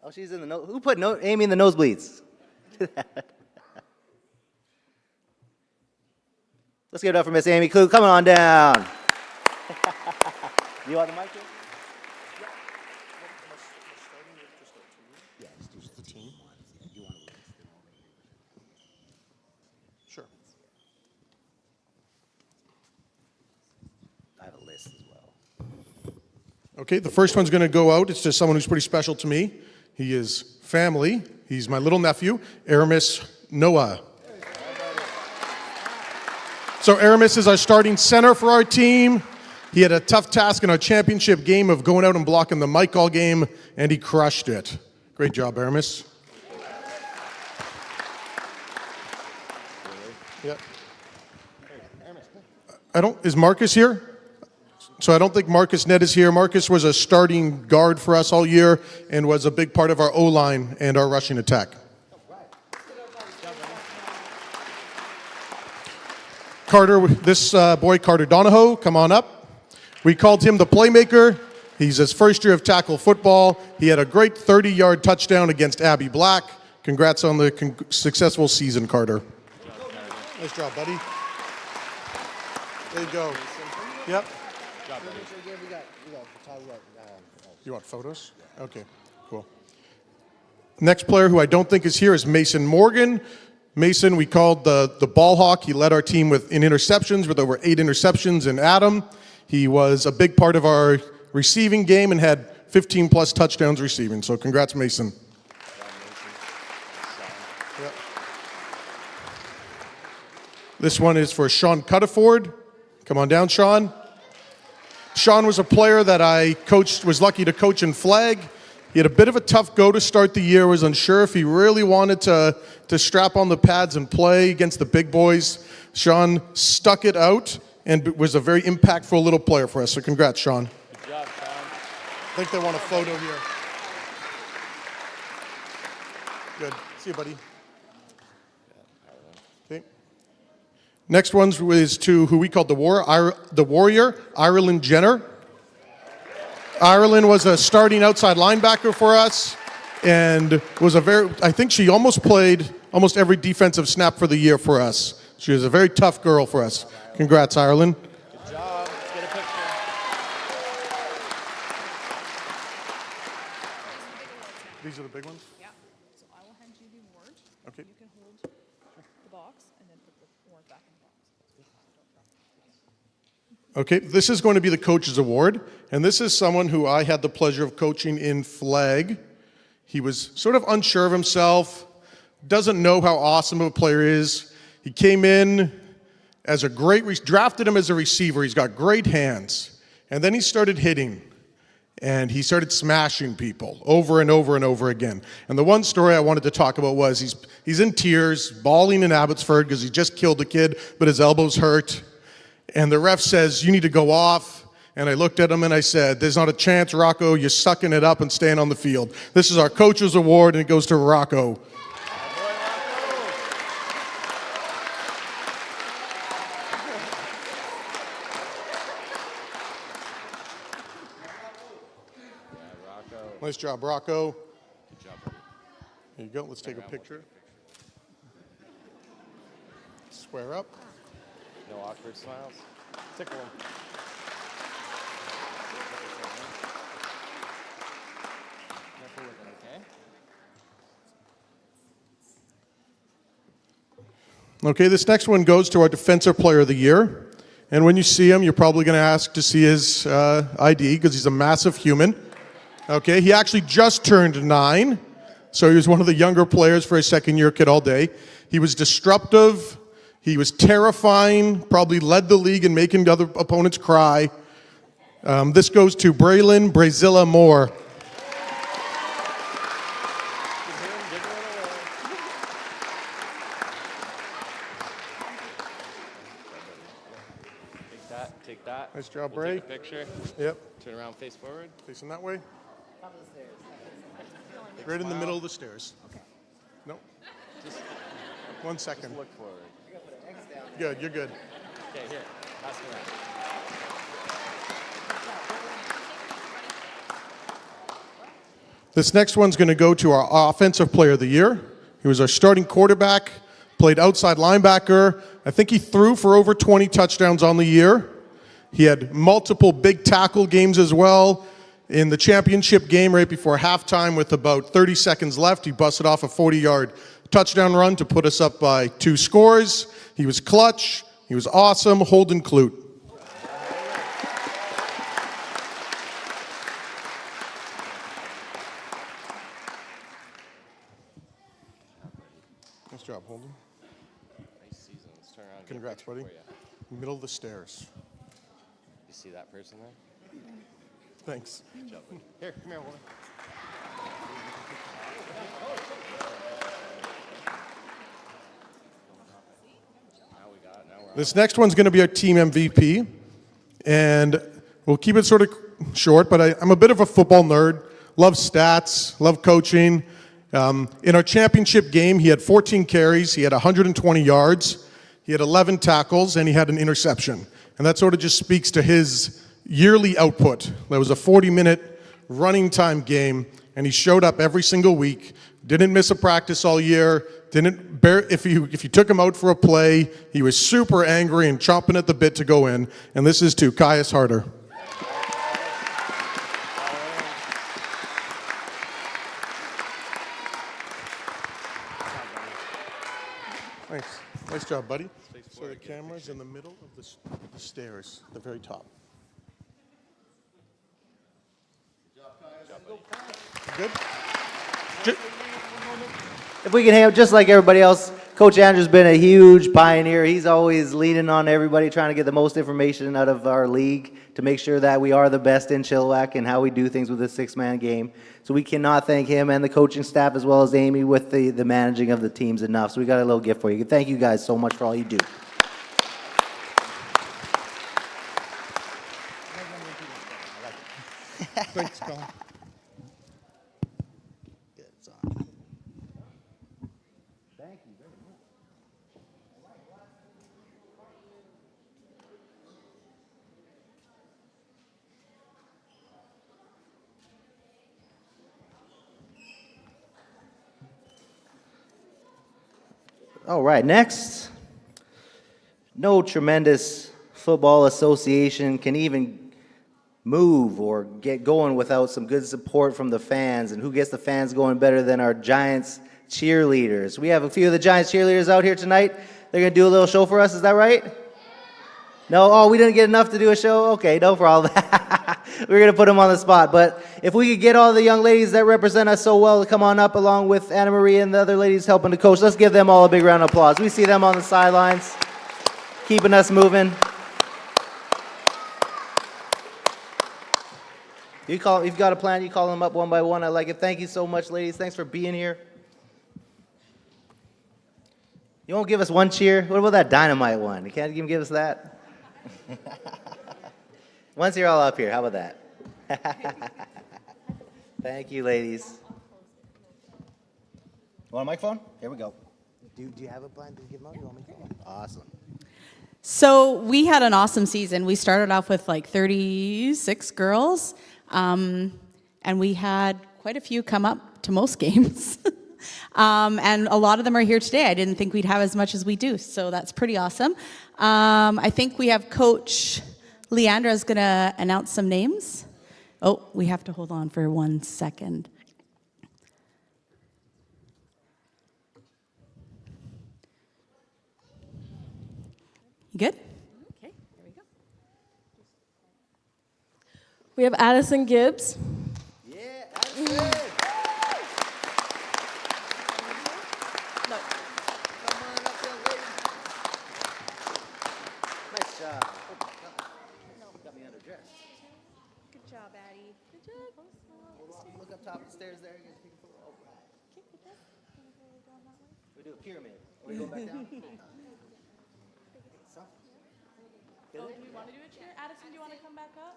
Oh, she's in the nose. Who put Amy in the nosebleeds? Let's give it up for Miss Amy Clue. Come on down. You want the mic here? Yeah, just the team. You want to Sure. I have a list as well. Okay, the first one's going to go out. It's to someone who's pretty special to me. He is family. He's my little nephew, Aramis Noah. So Aramis is our starting center for our team. He had a tough task in our championship game of going out and blocking the mic all game, and he crushed it. Great job, Aramis. Yep. Is Marcus here? So I don't think Marcus Ned is here. Marcus was a starting guard for us all year and was a big part of our O-line and our rushing attack. Carter, this boy, Carter Donahoe, come on up. We called him the playmaker. He's his first year of tackle football. He had a great 30-yard touchdown against Abby Black. Congrats on the successful season, Carter. Nice job, buddy. There you go. Yep. You want photos? Okay, cool. Next player who I don't think is here is Mason Morgan. Mason, we called the ball hawk. He led our team in interceptions with over 8 interceptions. And Adam, he was a big part of our receiving game and had 15 plus touchdowns receiving. So congrats, Mason. Yep. This one is for Sean Cuttaford. Come on down, Sean. Sean was a player that I was lucky to coach in flag. He had a bit of a tough go to start the year, was unsure if he really wanted to strap on the pads and play against the big boys. Sean stuck it out and was a very impactful little player for us. So congrats, Sean. Good job, Sean. I think they want a photo here. Good. See you, buddy. Okay. Next one is to who we called the Warrior, Ireland Jenner. Ireland was a starting outside linebacker for us and was I think she almost played almost every defensive snap for the year for us. She was a very tough girl for us. Congrats, Ireland. Good job. Let's get a picture. These are the big ones? Yeah. So I will hand you the award. Okay. You can hold the box and then put the award back in the box. Okay, this is going to be the Coach's Award, and this is someone who I had the pleasure of coaching in flag. He was sort of unsure of himself, doesn't know how awesome of a player he is. He came in as drafted him as a receiver. He's got great hands. And then he started hitting, and he started smashing people over and over and over again. And the one story I wanted to talk about was he's in tears, bawling in Abbotsford because he just killed a kid, but his elbow's hurt. And the ref says, you need to go off. And I looked at him and I said, there's not a chance, Rocco. You're sucking it up and staying on the field. This is our Coach's Award, and it goes to Rocco. Nice job, Rocco. Good job, buddy. There you go. Let's take a picture. Square up. No awkward smiles. Tickle him. Okay, this next one goes to our Defensive Player of the Year. And when you see him, you're probably going to ask to see his ID because he's a massive human. Okay, he actually just turned 9, so he was one of the younger players for a second-year kid all day. He was disruptive. He was terrifying, probably led the league in making other opponents cry. This goes to Braylon Brazilla Moore. Take that. Nice job, We'll Bray. take a picture. Yep. Turn around, face forward. Facing that way. Right in the middle of the stairs. Okay. No. Just 1 second. look forward. Good, you're good. Okay, here. Pass it around. This next one's going to go to our Offensive Player of the Year. He was our starting quarterback, played outside linebacker. I think he threw for over 20 touchdowns on the year. He had multiple big tackle games as well. In the championship game right before halftime with about 30 seconds left, he busted off a 40-yard touchdown run to put us up by 2 scores. He was clutch. He was awesome. Holden Clute. Nice job, Holden. Nice season. Let's turn around. Congrats, buddy. Middle of the stairs. You see that person there? Thanks. Good job, buddy. Here, come here, woman. This next one's going to be our team MVP, and we'll keep it sort of short, but I'm a bit of a football nerd, love stats, love coaching. In our championship game, he had 14 carries, he had 120 yards, he had 11 tackles, and he had an interception. And that sort of just speaks to his yearly output. That was a 40-minute running time game, and he showed up every single week, didn't miss a practice all year, if you took him out for a play, he was super angry and chomping at the bit to go in. And this is to Caius Harder. Thanks. Nice job, buddy. So the camera's in the middle of the stairs, the very top. Good? If we can have, just like everybody else, Coach Andrew's been a huge pioneer. He's always leaning on everybody, trying to get the most information out of our league to make sure that we are the best in Chilliwack and how we do things with a six-man game. So we cannot thank him and the coaching staff as well as Amy with the managing of the teams enough. So we got a little gift for you. Thank you guys so much for all you do. Thanks, Colin. All right, next. No tremendous football association can even move or get going without some good support from the fans. And who gets the fans going better than our Giants cheerleaders? We have a few of the Giants cheerleaders out here tonight. They're going to do a little show for us. Is that right? No? Oh, we didn't get enough to do a show? Okay, no problem. We're going to put them on the spot. But if we could get all the young ladies that represent us so well to come on up along with Anna Marie and the other ladies helping to coach, let's give them all a big round of applause. We see them on the sidelines, keeping us moving. If you've got a plan, you call them up one by one. I like it. Thank you so much, ladies. Thanks for being here. You won't give us one cheer? What about that dynamite one? You can't even give us that? Once you're all up here, how about that? Thank you, ladies. Want a microphone? Here we go. Do you have a plan to give them out? You want me to? Awesome. So we had an awesome season. We started off with like 36 girls, and we had quite a few come up to most games. And a lot of them are here today. I didn't think we'd have as much as we do, so that's pretty awesome. I think we have Coach Leandra is going to announce some names. Oh, we have to hold on for 1 second. You good? Okay, there we go. We have Addison Gibbs. Yeah, Addison. Nice job. Got me underdressed. Good job, Addie. Good job. Look up top of the stairs there. Oh, we do a pyramid. Or we go back down. Oh, do we want to do a cheer? Addison, do you want to come back up?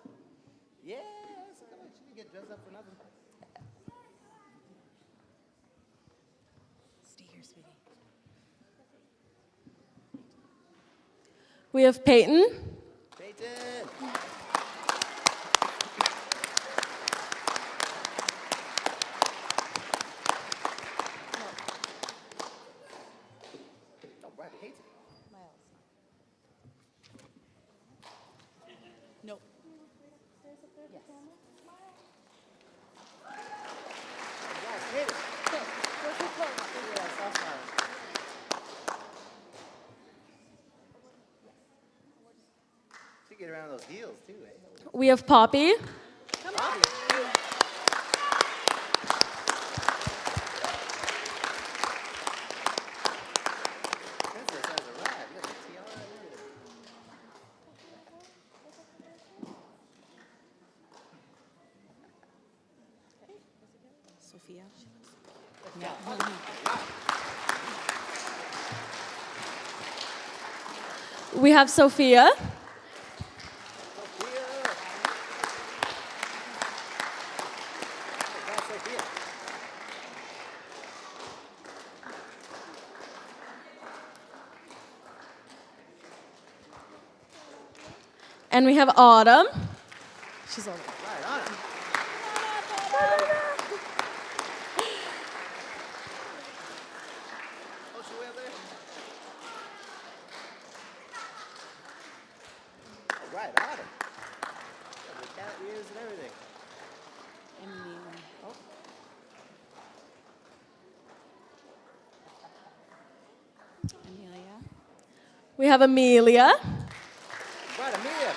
Yeah, Addison, come on. She didn't get dressed up for nothing. Stay here, sweetie. We have Peyton. Peyton. Oh, right, Peyton. Nope. She get around those heels too, eh? We have Poppy. Come on. Sophia. We have Sophia. And we have Autumn. She's on. Right on it. Oh, she way up there? Right on it. Got the cat ears and everything. Oh. Amelia. We have Amelia. Right, Amelia.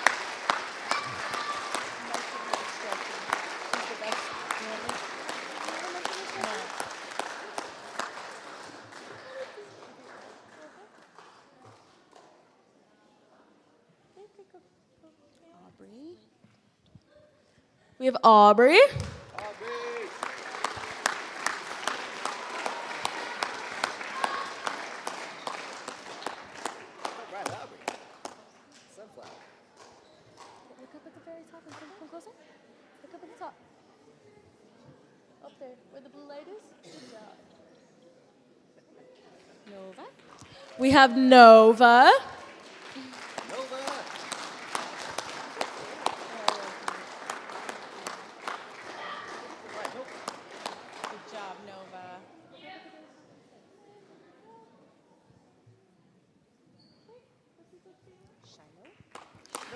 Aubrey. We have Aubrey. Right, Aubrey. Sunflower. Look up at the very top and come closer. Look up at the top. Up there, where the blue light is. Good job. Nova. We have Nova. Nova. Right, nope. Good job, Nova.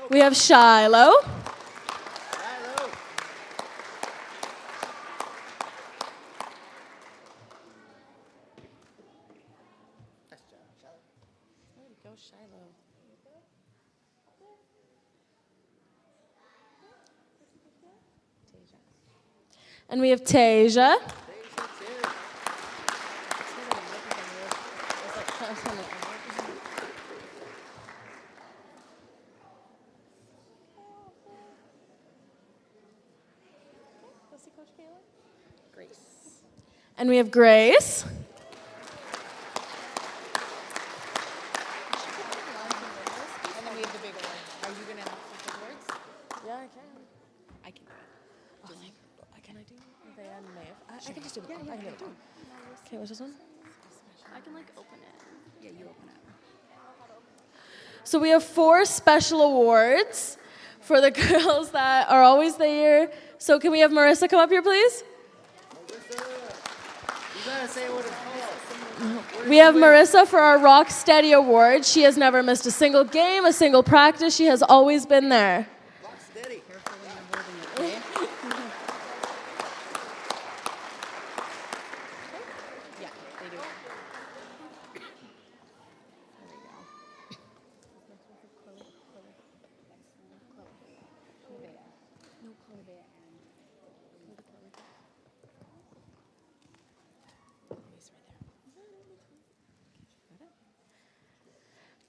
We have Shiloh. Shiloh. Nice job, Shiloh. Way to go, Shiloh. Tasia. And we have Tasia. Grace. And we have Grace. And then we have the big award. Are you gonna announce the big awards? Yeah, I can. I can do it. Can I do the Maeve? I can just do it. I can do it. Okay, what's this one? I can like open it. Yeah, you open it. So we have 4 special awards for the girls that are always there. So can we have Marissa come up here, please? You gotta say what it's called. We have Marissa for our Rock Steady Award. She has never missed a single game, a single practice. She has always been there. Rock steady. Careful when you're holding it, okay? Yeah, they do. There we go.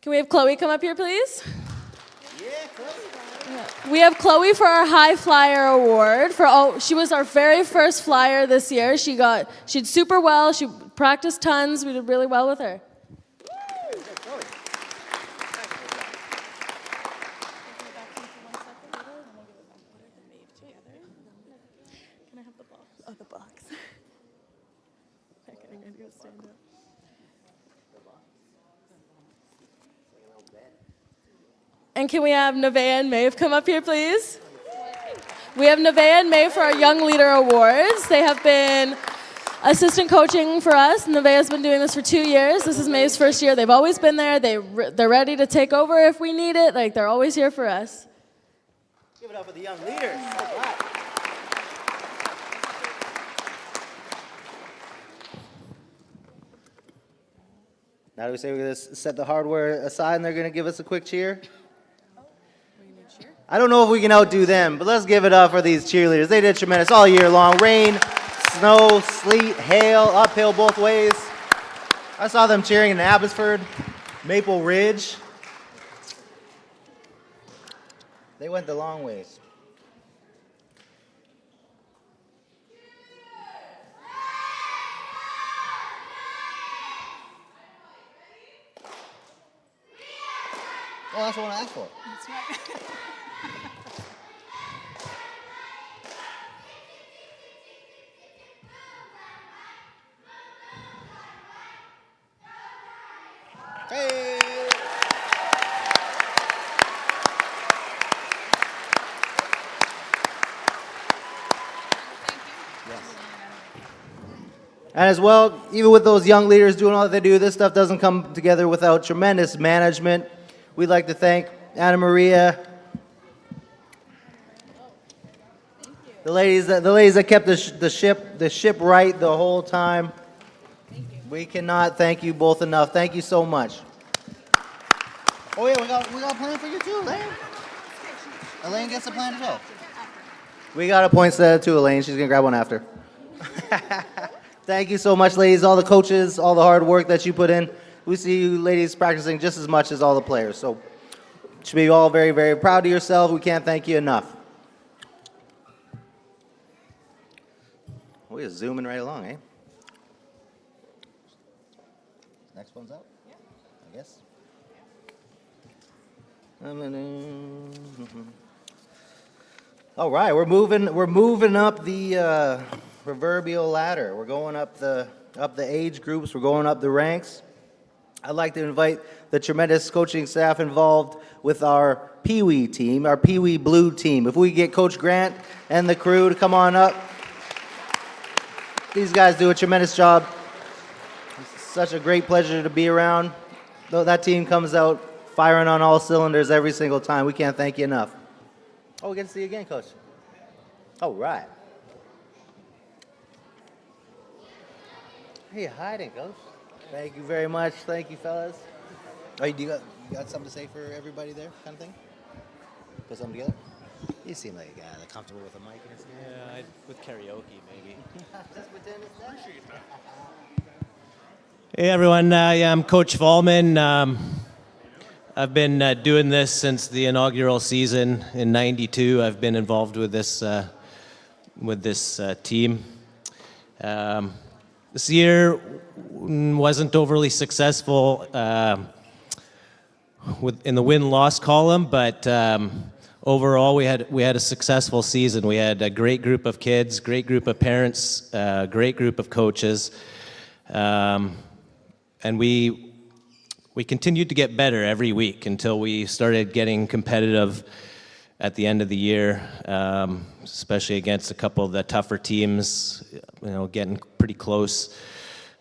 Can we have Chloe come up here, please? Yeah, Chloe. We have Chloe for our High Flyer Award. She was our very first flyer this year. She did super well. She practiced tons. We did really well with her. Chloe. Can I have the box? Oh, the box. Okay, I'm gonna stand up. And can we have Nevaeh and Maeve come up here, please? We have Nevaeh and Maeve for our Young Leader Awards. They have been assistant coaching for us. Nevaeh has been doing this for 2 years. This is Maeve's first year. They've always been there. They're ready to take over if we need it. Like, they're always here for us. Give it up for the young leaders. All right. Now do we say we're going to set the hardware aside and they're going to give us a quick cheer? I don't know if we can outdo them, but let's give it up for these cheerleaders. They did tremendous all year long. Rain, snow, sleet, hail, uphill both ways. I saw them cheering in Abbotsford, Maple Ridge. They went the long ways. That's what I asked for. That's right. Hey! And as well, even with those young leaders doing all that they do, this stuff doesn't come together without tremendous management. We'd like to thank Anna Maria, the ladies that kept the ship right the whole time. We cannot thank you both enough. Thank you so much. Oh yeah, we got a plan for you too, Elaine. Elaine gets a plan as well. We got a point set to Elaine. She's gonna grab one after. Thank you so much, ladies. All the coaches, all the hard work that you put in. We see you ladies practicing just as much as all the players. So you should be all very, very proud of yourself. We can't thank you enough. We're zooming right along, eh? Next one's out? Yeah. I guess. All right, we're moving up the proverbial ladder. We're going up the age groups. We're going up the ranks. I'd like to invite the tremendous coaching staff involved with our Peewee team, our Peewee Blue team. If we get Coach Grant and the crew to come on up. These guys do a tremendous job. It's such a great pleasure to be around. Though that team comes out firing on all cylinders every single time. We can't thank you enough. Oh, we get to see you again, Coach. All right. Hey, you hiding, Coach? Thank you very much. Thank you, fellas. Oh, you got something to say for everybody there, kind of thing? Put something together? You seem like a guy that's comfortable with a mic in his hand. Yeah, with karaoke, maybe. Just pretend it's that. Hey, everyone. Yeah, I'm Coach Vollman. I've been doing this since the inaugural season in '92. I've been involved with this team. This year wasn't overly successful in the win-loss column, but overall we had a successful season. We had a great group of kids, great group of parents, great group of coaches, and we continued to get better every week until we started getting competitive at the end of the year, especially against a couple of the tougher teams, getting pretty close.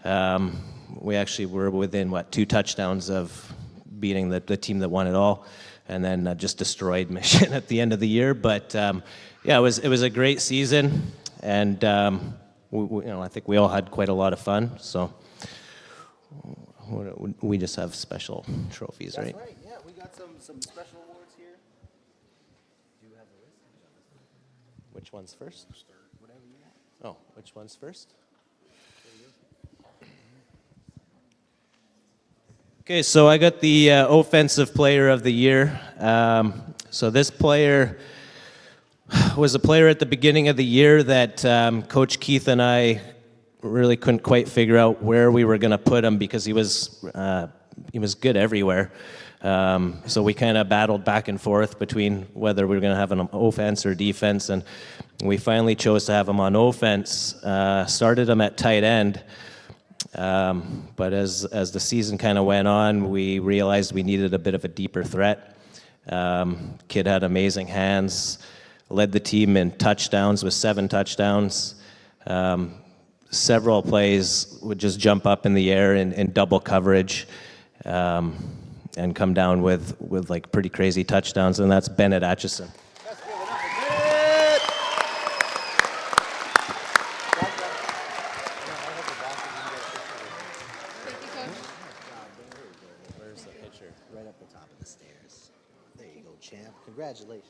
We actually were within, 2 touchdowns of beating the team that won it all, and then just destroyed Mission at the end of the year. But yeah, it was a great season, and I think we all had quite a lot of fun. So we just have special trophies, right? That's right. Yeah, we got some special awards here. Do you have the list? Which one's first? Whatever you want. Oh, which one's first? Okay, so I got the Offensive Player of the Year. So this player was a player at the beginning of the year that Coach Keith and I really couldn't quite figure out where we were going to put him because he was good everywhere. So we kind of battled back and forth between whether we were going to have an offense or defense, and we finally chose to have him on offense. Started him at tight end, but as the season kind of went on, we realized we needed a bit of a deeper threat. Kid had amazing hands, led the team in touchdowns with 7 touchdowns. Several plays would just jump up in the air in double coverage and come down with like pretty crazy touchdowns, and that's Bennett Atchison. Where's the picture? Right up the top of the stairs. There you go, champ. Congratulations.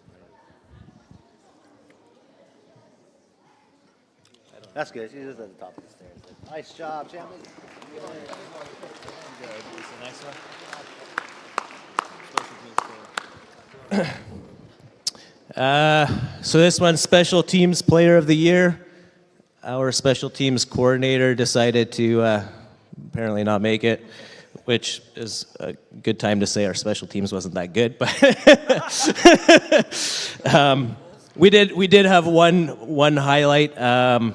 That's good. She's just at the top of the stairs. Nice job, champ. So this one's Special Teams Player of the Year. Our Special Teams Coordinator decided to apparently not make it. which is a good time to say our special teams wasn't that good, but we did have one highlight, and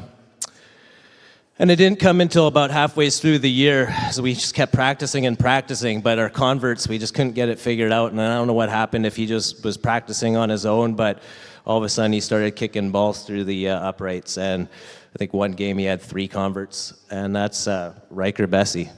it didn't come until about halfway through the year, so we just kept practicing and practicing, but our converts, we just couldn't get it figured out, and I don't know what happened, if he just was practicing on his own, but all of a sudden he started kicking balls through the uprights, and I think one game he had 3 converts, and that's Riker Bessie.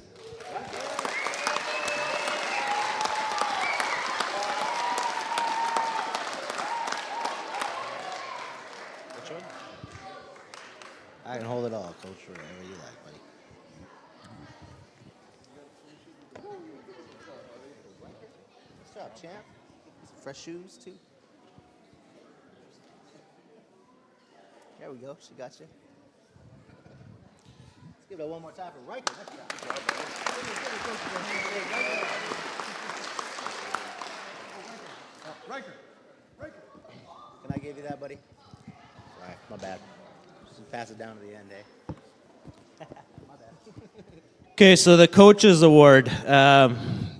I can hold it all, Coach, whatever you like, buddy. Good job, champ. Some fresh shoes, too. There we go. She got you. Let's give it one more time for Riker. Nice job. Riker. Can I give you that, buddy? All right, my bad. Just pass it down to the end, eh? My bad. Okay, so the Coaches Award.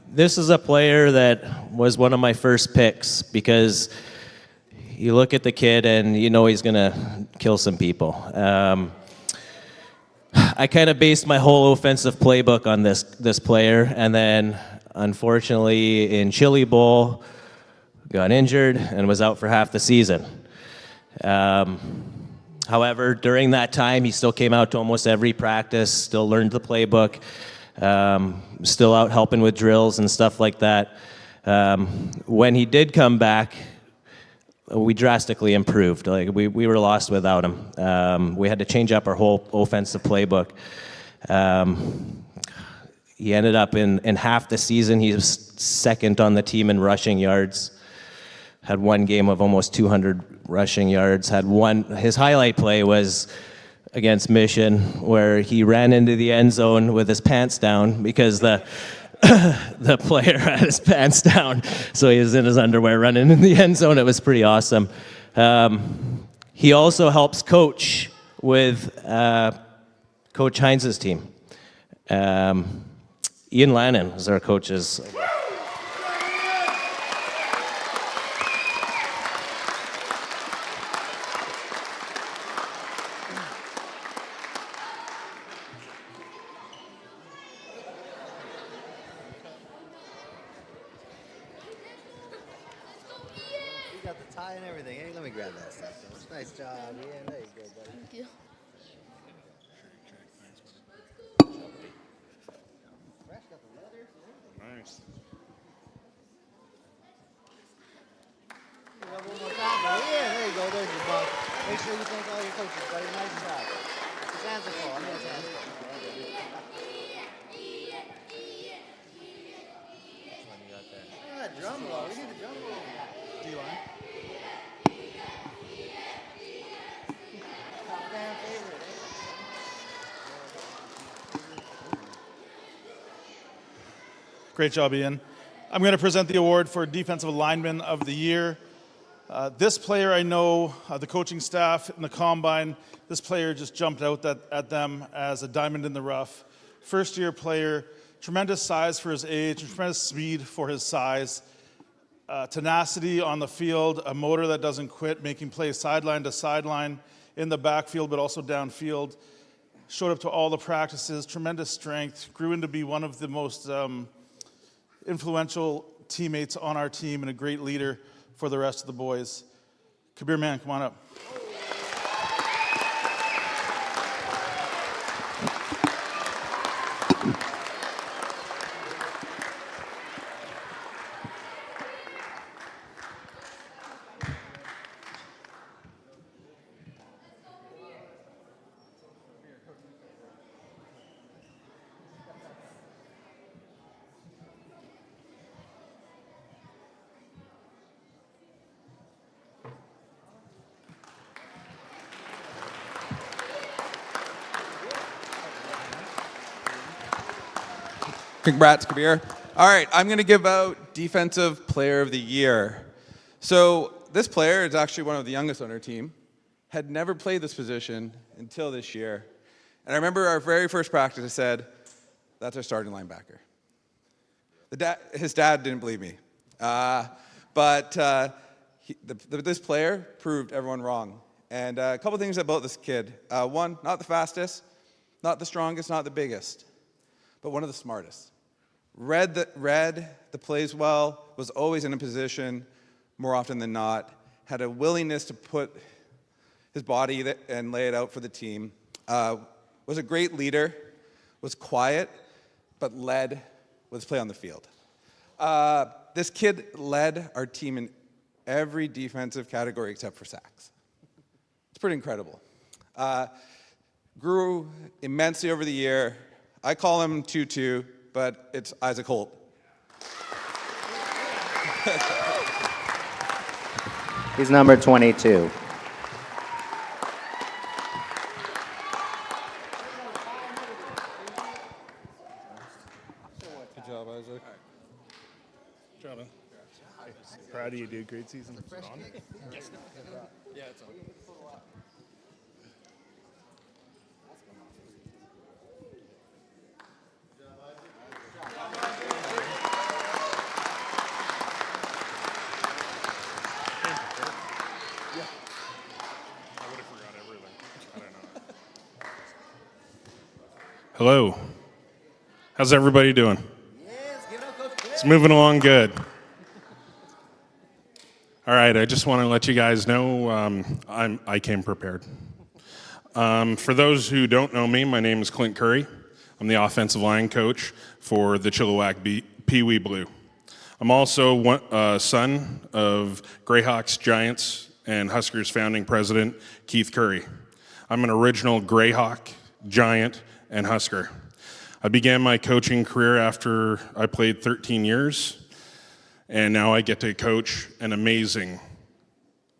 This is a player that was one of my first picks because you look at the kid and you know he's going to kill some people. I kind of based my whole offensive playbook on this player, and then unfortunately in Chili Bowl, got injured and was out for half the season. However, during that time, he still came out to almost every practice, still learned the playbook, still out helping with drills and stuff like that. When he did come back, we drastically improved. Like we were lost without him. We had to change up our whole offensive playbook. He ended up in half the season, he was second on the team in rushing yards. Had one game of almost 200 rushing yards. His highlight play was against Mission, where he ran into the end zone with his pants down because the player had his pants down, so he was in his underwear running in the end zone. It was pretty awesome. He also helps coach with Coach Heinz's team. Ian Lannon is our coach's. You got the tie and everything. Hey, let me grab that stuff. Nice job, Ian. There you go, buddy. Thank you. Fresh, got the leather. Nice. One more time for Ian. There you go. There's your buck. Make sure you thank all your coaches, buddy. Nice job. His hands are full. I mean, his hands are full. Drum roll. We need the drum roll. Do you want? Top fan favorite, eh? Great job, Ian. I'm going to present the award for Defensive Lineman of the Year. This player, I know the coaching staff in the combine, this player just jumped out at them as a diamond in the rough. First-year player, tremendous size for his age, tremendous speed for his size, tenacity on the field, a motor that doesn't quit, making plays sideline to sideline in the backfield, but also downfield. Showed up to all the practices, tremendous strength, grew into be one of the most influential teammates on our team and a great leader for the rest of the boys. Kabir, man, come on up. Congrats, Kabir. All right, I'm going to give out Defensive Player of the Year. So this player is actually one of the youngest on our team, had never played this position until this year. And I remember our very first practice, I said, that's our starting linebacker. His dad didn't believe me. This player proved everyone wrong. And a couple things about this kid. One, not the fastest, not the strongest, not the biggest, but one of the smartest. Read the plays well, was always in a position more often than not, had a willingness to put his body and lay it out for the team, was a great leader, was quiet, but led with his play on the field. This kid led our team in every defensive category except for sacks. It's pretty incredible. Grew immensely over the year. I call him 2-2, but it's Isaac Holt. He's number 22. Good job, Isaac. Good job, man. Proud of you, dude. Great season. Is it on? Yes. Yeah, it's on. Hello. How's everybody doing? It's moving along good. All right, I just want to let you guys know I came prepared. For those who don't know me, my name is Clint Curry. I'm the offensive line coach for the Chilliwack Peewee Blue. I'm also a son of Greyhawks, Giants, and Huskers founding president, Keith Curry. I'm an original Greyhawk, Giant, and Husker. I began my coaching career after I played 13 years, and now I get to coach an amazing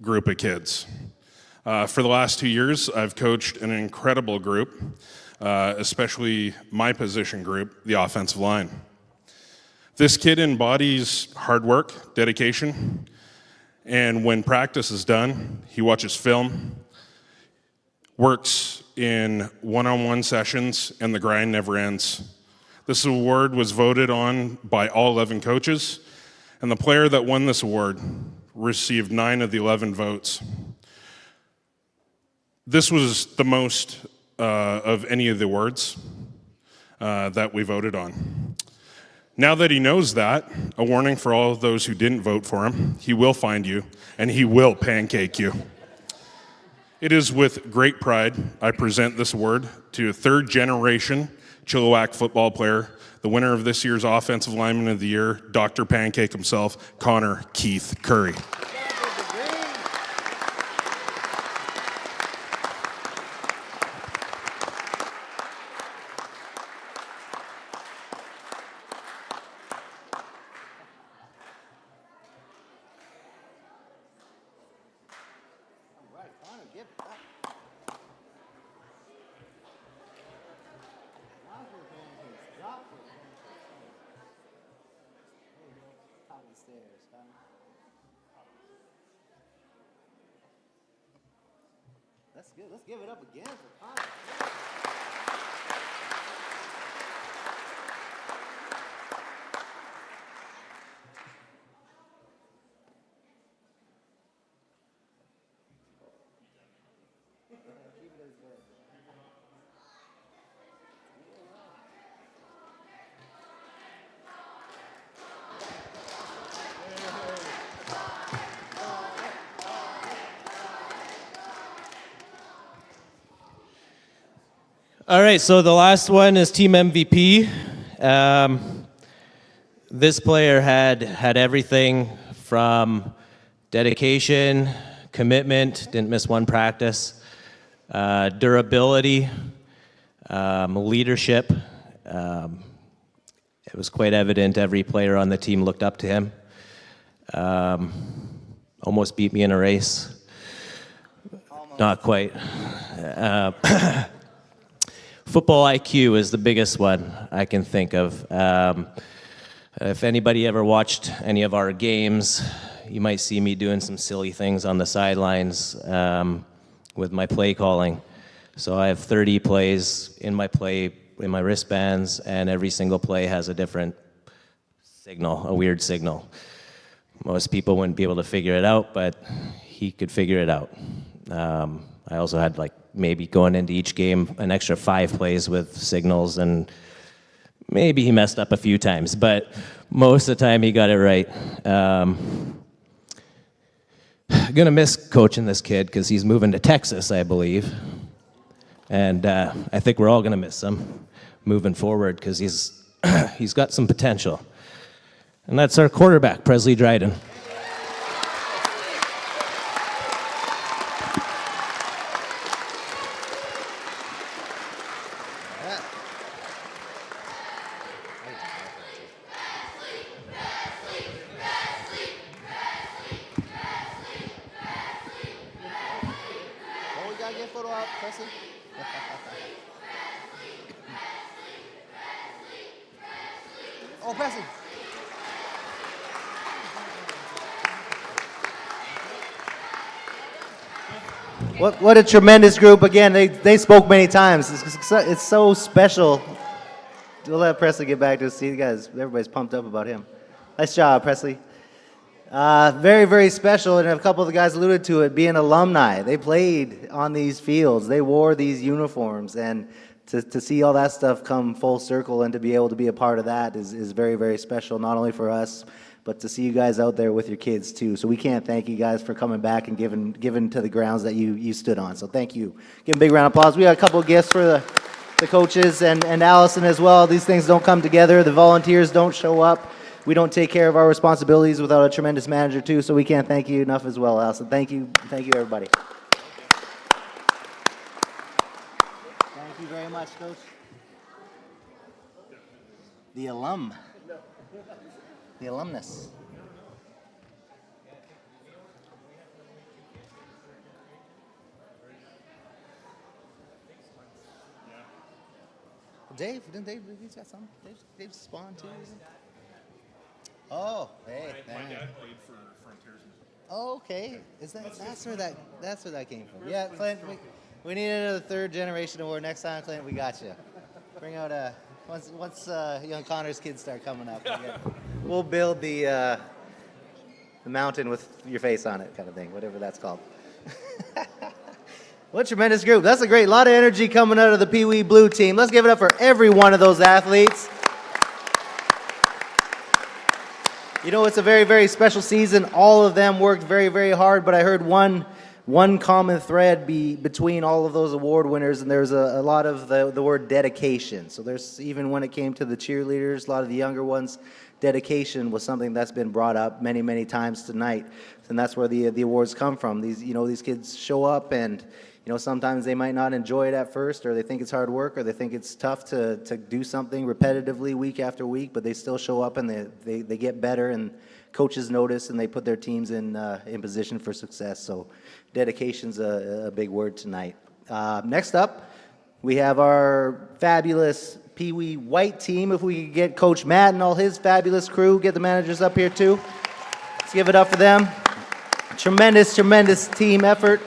group of kids. For the last 2 years, I've coached an incredible group, especially my position group, the offensive line. This kid embodies hard work, dedication, and when practice is done, he watches film, works in one-on-one sessions, and the grind never ends. This award was voted on by all 11 coaches, and the player that won this award received 9 of the 11 votes. This was the most of any of the awards that we voted on. Now that he knows that, a warning for all of those who didn't vote for him, he will find you, and he will pancake you. It is with great pride I present this award to a third-generation Chilliwack football player, the winner of this year's Offensive Lineman of the Year, Dr. Pancake himself, Connor Keith Curry. That's good. Let's give it up again for Connor. All right, so the last one is team MVP. This player had everything from dedication, commitment, didn't miss one practice, durability, leadership. It was quite evident every player on the team looked up to him. Almost beat me in a race. Not quite. Football IQ is the biggest one I can think of. If anybody ever watched any of our games, you might see me doing some silly things on the sidelines with my play calling. So I have 30 plays in my wristbands, and every single play has a different signal, a weird signal. Most people wouldn't be able to figure it out, but he could figure it out. I also had like maybe going into each game an extra 5 plays with signals, and maybe he messed up a few times, but most of the time he got it right. Gonna miss coaching this kid because he's moving to Texas, I believe. And I think we're all gonna miss him moving forward because he's got some potential. And that's our quarterback, Presley Dryden. Oh, we gotta get a photo out, Presley. Oh, Presley. What a tremendous group. Again, they spoke many times. It's so special. We'll let Presley get back to us. See, you guys, everybody's pumped up about him. Nice job, Presley. Very, very special, and a couple of the guys alluded to it, being alumni. They played on these fields. They wore these uniforms, and to see all that stuff come full circle and to be able to be a part of that is very, very special, not only for us, but to see you guys out there with your kids too. So we can't thank you guys for coming back and giving to the grounds that you stood on. So thank you. Give a big round of applause. We got a couple of gifts for the coaches and Allison as well. These things don't come together. The volunteers don't show up. We don't take care of our responsibilities without a tremendous manager too. So we can't thank you enough as well, Allison. Thank you everybody. Thank you very much, Coach. The alumnus. Dave, didn't Dave, he's got some? Dave spawned too, isn't he? Oh, hey. My dad played for Frontiersmen. Oh, okay. That's where that came from. Yeah, Clint, we need another 3rd generation award. Next time, Clint, we got you. Bring out once young Connor's kids start coming up, we'll build the mountain with your face on it kind of thing, whatever that's called. What a tremendous group. That's a lot of energy coming out of the Peewee Blue team. Let's give it up for every one of those athletes. You know, it's a very, very special season. All of them worked very, very hard, but I heard one common thread between all of those award winners, and there's a lot of the word dedication. So there's, even when it came to the cheerleaders, a lot of the younger ones, dedication was something that's been brought up many, many times tonight. And that's where the awards come from. These kids show up, and sometimes they might not enjoy it at first, or they think it's hard work, or they think it's tough to do something repetitively week after week, but they still show up and they get better, and coaches notice, and they put their teams in position for success. So dedication's a big word tonight. Next up, we have our fabulous Peewee White team. If we could get Coach Matt and all his fabulous crew, get the managers up here too. Let's give it up for them. Tremendous, tremendous team effort.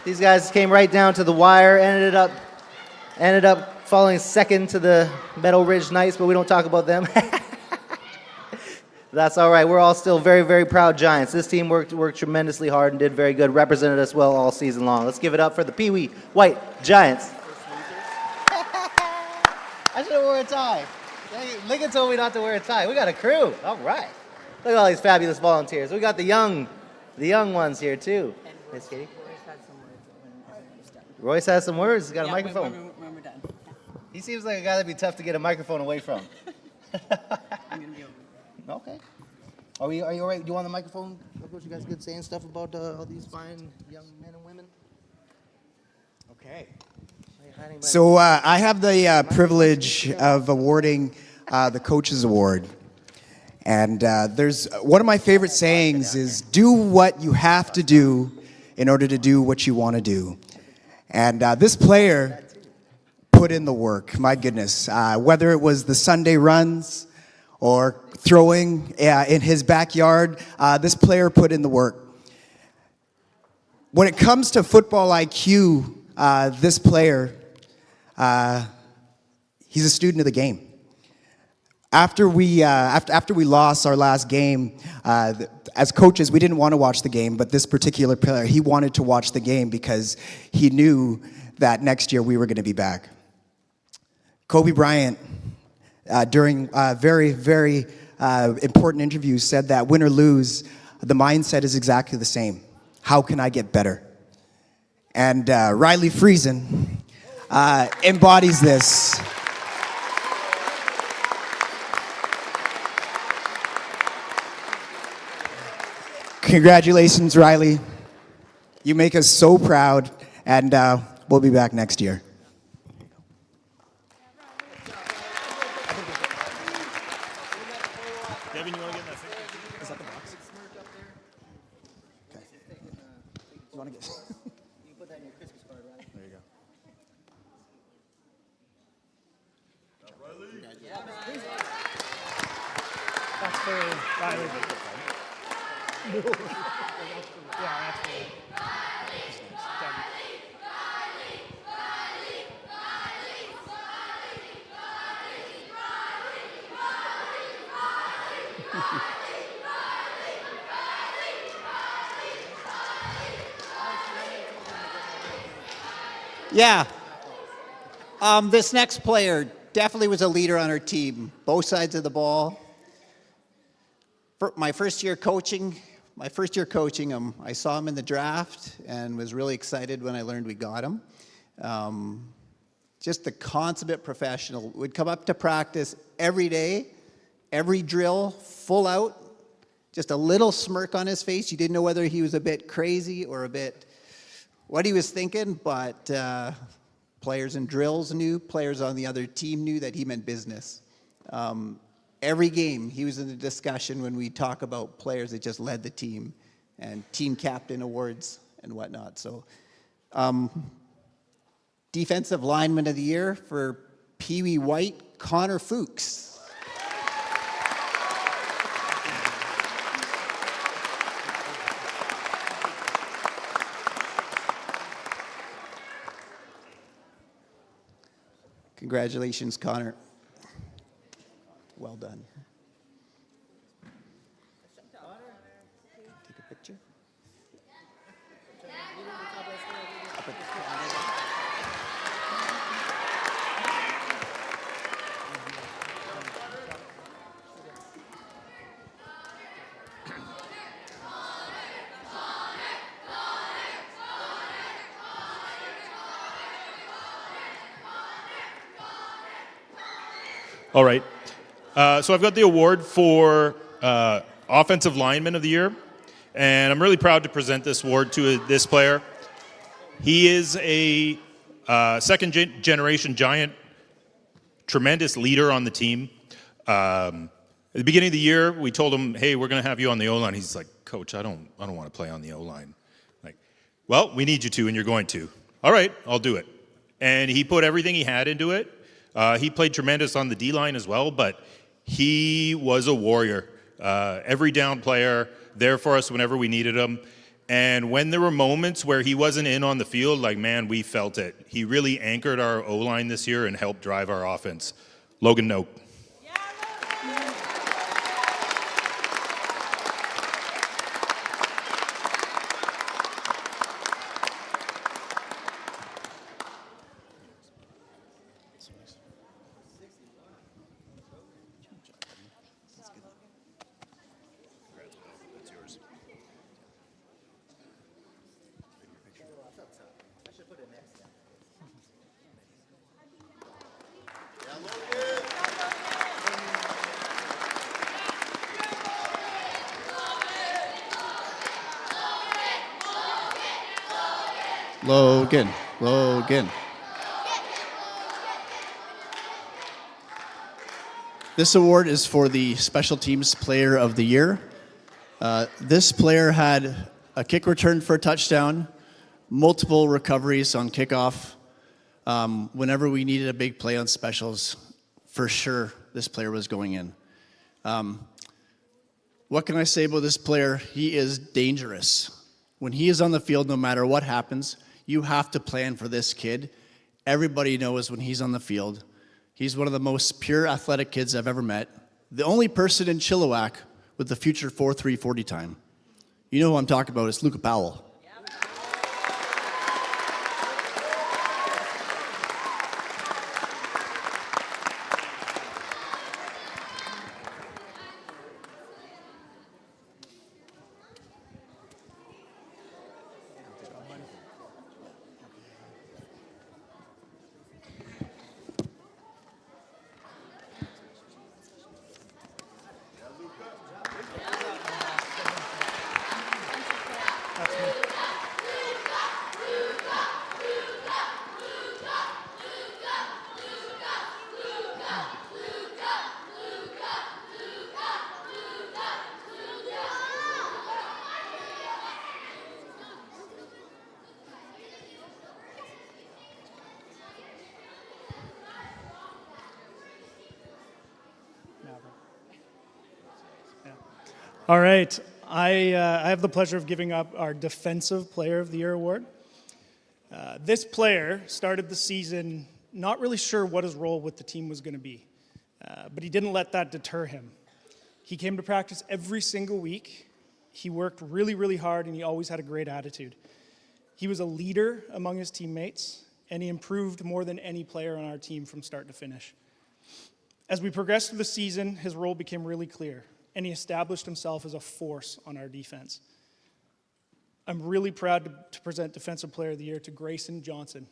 These guys came right down to the wire, ended up falling second to the Meadow Ridge Knights, but we don't talk about them. That's all right. We're all still very, very proud Giants. This team worked tremendously hard and did very good, represented us well all season long. Let's give it up for the Peewee White Giants. I should have worn a tie. Lincoln told me not to wear a tie. We got a crew. All right. Look at all these fabulous volunteers. We got the young ones here too. Miss Katie. Royce has some words. He's got a microphone. When we're done. He seems like a guy that'd be tough to get a microphone away from. I'm going to be over. Okay. Are you all right? Do you want the microphone? You guys good saying stuff about all these fine young men and women? Okay. So I have the privilege of awarding the Coaches Award. And there's one of my favorite sayings is, do what you have to do in order to do what you want to do. And this player put in the work, my goodness. Whether it was the Sunday runs or throwing in his backyard, this player put in the work. When it comes to football IQ, this player, he's a student of the game. after we lost our last game, as coaches, we didn't want to watch the game, but this particular player, he wanted to watch the game because he knew that next year we were going to be back. Kobe Bryant, during very, very important interviews, said that win or lose, the mindset is exactly the same. How can I get better? And Riley Friesen embodies this. Congratulations, Riley. You make us so proud, and we'll be back next year. Devin, you want to get in that thing? Is that the box? Okay. You want to get? You put that in your Christmas card, right? There you go. That's for Riley. Yeah, that's for Yeah. This next player definitely was a leader on our team, both sides of the ball. For my first year coaching him, I saw him in the draft and was really excited when I learned we got him. Just the consummate professional. Would come up to practice every day, every drill, full out, just a little smirk on his face. You didn't know whether he was a bit crazy or a bit what he was thinking, but players in drills knew, players on the other team knew that he meant business. Every game, he was in the discussion when we talk about players that just led the team and team captain awards and whatnot. So, defensive lineman of the year for Peewee White, Connor Fuchs. Congratulations, Connor. Well done. Take a picture. All right. So I've got the award for Offensive Lineman of the Year, and I'm really proud to present this award to this player. He is a second-generation Giant, tremendous leader on the team. At the beginning of the year, we told him, "Hey, we're going to have you on the O-line." He's like, "Coach, I don't want to play on the O-line." Like, "Well, we need you to, and you're going to." "All right, I'll do it." And he put everything he had into it. He played tremendous on the D-line as well, but he was a warrior. Every down player, there for us whenever we needed him. And when there were moments where he wasn't in on the field, like, man, we felt it. He really anchored our O-line this year and helped drive our offense. Logan Nope. Logan. This award is for the Special Teams Player of the Year. This player had a kick return for a touchdown, multiple recoveries on kickoff. Whenever we needed a big play on specials, for sure this player was going in. What can I say about this player? He is dangerous. When he is on the field, no matter what happens, you have to plan for this kid. Everybody knows when he's on the field. He's one of the most pure athletic kids I've ever met. the only person in Chilliwack with the future 4.3 40 time. You know who I'm talking about, it's Luca Powell. All right. I have the pleasure of giving up our Defensive Player of the Year award. This player started the season not really sure what his role with the team was going to be, but he didn't let that deter him. He came to practice every single week. He worked really, really hard, and he always had a great attitude. He was a leader among his teammates, and he improved more than any player on our team from start to finish. As we progressed through the season, his role became really clear, and he established himself as a force on our defense. I'm really proud to present Defensive Player of the Year to Grayson Johnson.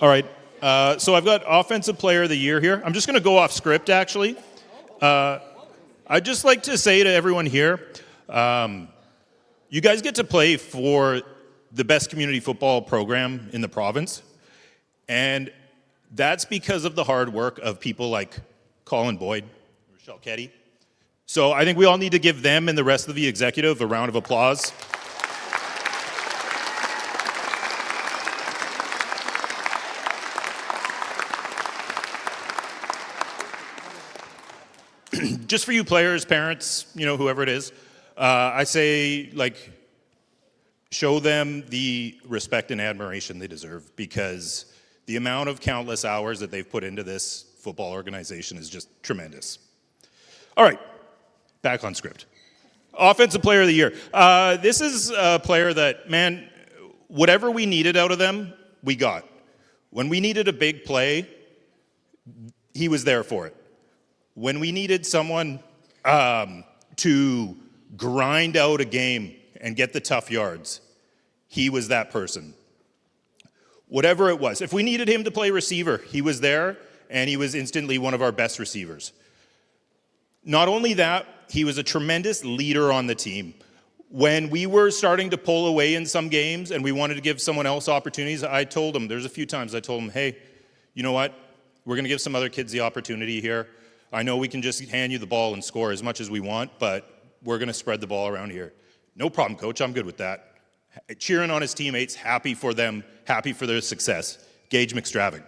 All right. So I've got Offensive Player of the Year here. I'm just going to go off script, actually. I'd just like to say to everyone here, you guys get to play for the best community football program in the province. And that's because of the hard work of people like Colin Boyd, Rochelle Ketty. So I think we all need to give them and the rest of the executive a round of applause. Just for you players, parents, you know, whoever it is, I say, like, show them the respect and admiration they deserve, because the amount of countless hours that they've put into this football organization is just tremendous. All right, back on script. Offensive Player of the Year. This is a player that, man, whatever we needed out of them, we got. When we needed a big play, he was there for it. When we needed someone to grind out a game and get the tough yards, he was that person. Whatever it was. If we needed him to play receiver, he was there, and he was instantly one of our best receivers. Not only that, he was a tremendous leader on the team. When we were starting to pull away in some games and we wanted to give someone else opportunities, I told him, there's a few times I told him, hey, you know what? We're going to give some other kids the opportunity here. I know we can just hand you the ball and score as much as we want, but we're going to spread the ball around here. No problem, coach. I'm good with that. Cheering on his teammates, happy for them, happy for their success. Gage McStravick.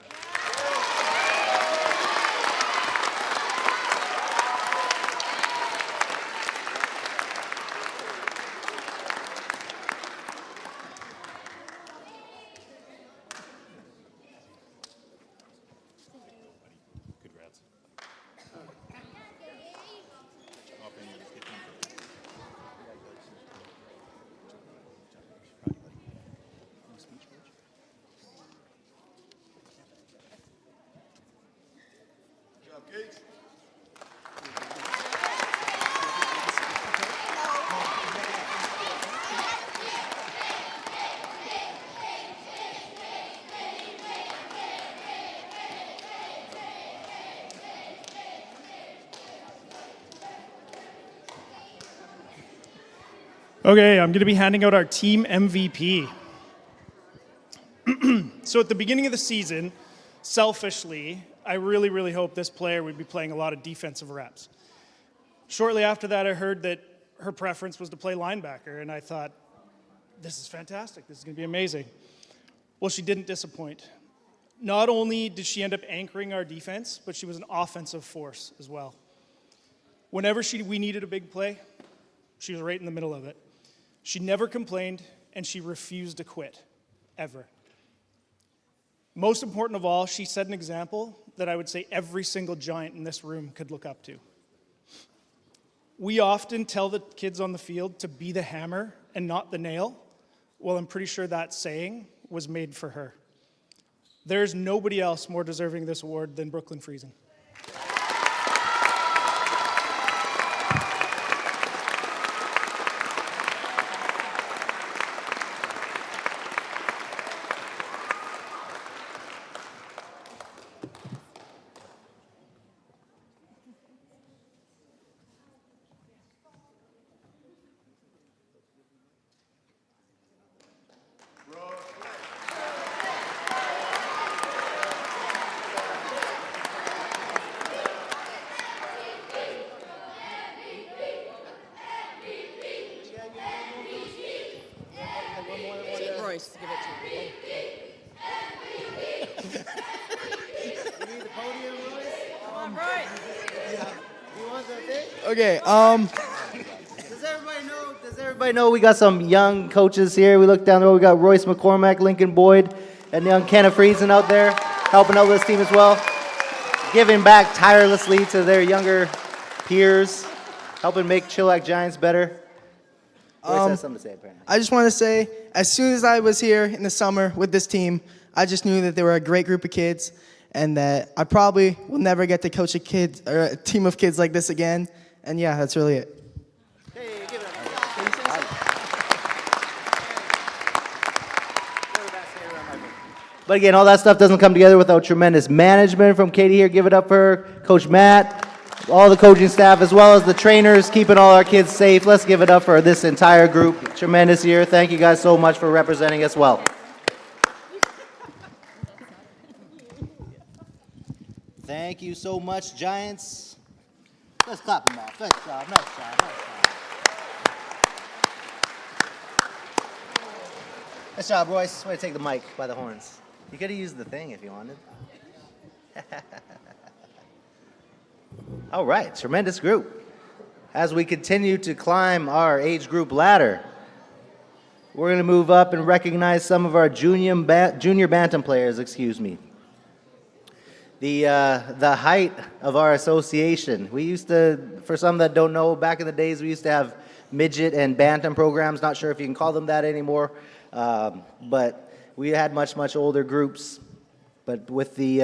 Okay, I'm going to be handing out our team MVP. So at the beginning of the season, selfishly, I really hoped this player would be playing a lot of defensive reps. Shortly after that, I heard that her preference was to play linebacker, and I thought, this is fantastic. This is going to be amazing. Well, she didn't disappoint. Not only did she end up anchoring our defense, but she was an offensive force as well. Whenever we needed a big play, she was right in the middle of it. She never complained, and she refused to quit, ever. Most important of all, she set an example that I would say every single Giant in this room could look up to. We often tell the kids on the field to be the hammer and not the nail. Well, I'm pretty sure that saying was made for her. There's nobody else more deserving of this award than Brooklyn Friesen. Royce, give it to him. You need the podium, Royce? Come on, Royce. You want that thing? Okay, Does everybody know we got some young coaches here? We look down there, we got Royce McCormack, Lincoln Boyd, and young Kenneth Friesen out there helping out this team as well. Giving back tirelessly to their younger peers, helping make Chilliwack Giants better. Royce has something to say, apparently. I just want to say, as soon as I was here in the summer with this team, I just knew that they were a great group of kids and that I probably will never get to coach a kid or a team of kids like this again. And yeah, that's really it. But again, all that stuff doesn't come together without tremendous management from Katie here. Give it up for her. Coach Matt, all the coaching staff, as well as the trainers, keeping all our kids safe. Let's give it up for this entire group. Tremendous year. Thank you guys so much for representing us well. Thank you so much, Giants. Let's clap them off. Nice job, nice job, nice job. Nice job, Royce. Way to take the mic by the horns. You could have used the thing if you wanted. All right, tremendous group. As we continue to climb our age group ladder, we're going to move up and recognize some of our junior Bantam players, The height of our association. We used to, for some that don't know, back in the days we used to have midget and Bantam programs. Not sure if you can call them that anymore. But we had much older groups, but with the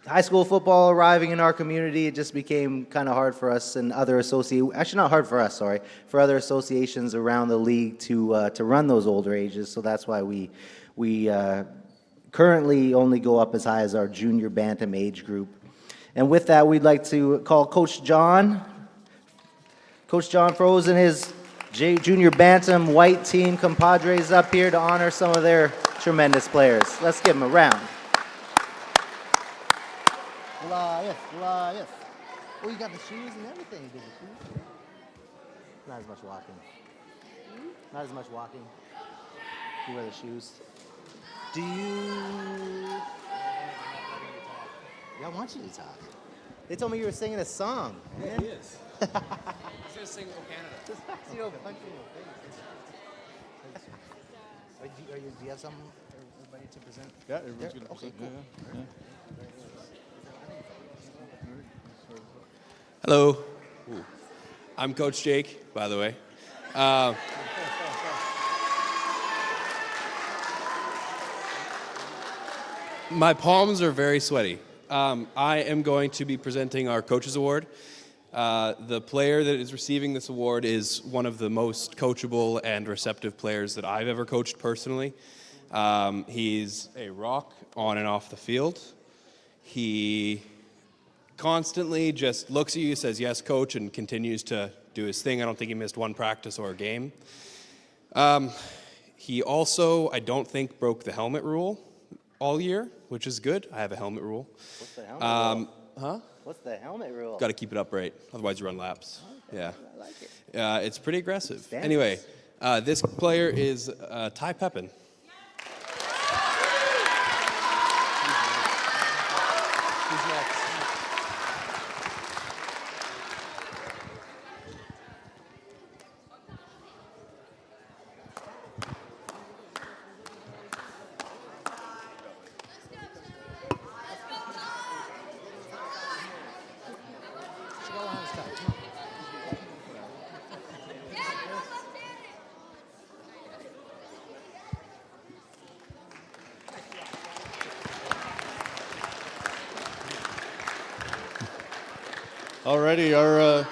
high school football arriving in our community, it just became kind of hard for us and other actually not hard for us, sorry, for other associations around the league to run those older ages. So that's why we currently only go up as high as our junior Bantam age group. And with that, we'd like to call Coach John Froese and his junior Bantam white team compadres up here to honor some of their tremendous players. Let's give them a round. Goliath. Oh, you got the shoes and everything. You did the shoes. Not as much walking. Not as much walking. You wear the shoes. Do you... Yeah, I want you to talk. They told me you were singing a song. Yeah, he is. He's going to sing "O Canada." You know, punch me in the face. Do you have something for everybody to present? Yeah, everyone's going to Okay, present. cool. Hello. I'm Coach Jake, by the way. My palms are very sweaty. I am going to be presenting our Coaches Award. The player that is receiving this award is one of the most coachable and receptive players that I've ever coached personally. He's a rock on and off the field. He constantly just looks at you, says, yes, coach, and continues to do his thing. I don't think he missed one practice or a game. He also, I don't think, broke the helmet rule all year, which is good. I have a helmet rule. What's the helmet rule? Huh? What's the helmet rule? Got to keep it upright, otherwise you run laps. Yeah. I like it. It's pretty aggressive. Standards. Anyway, this player is Ty Pepin. Who's next? Alrighty, our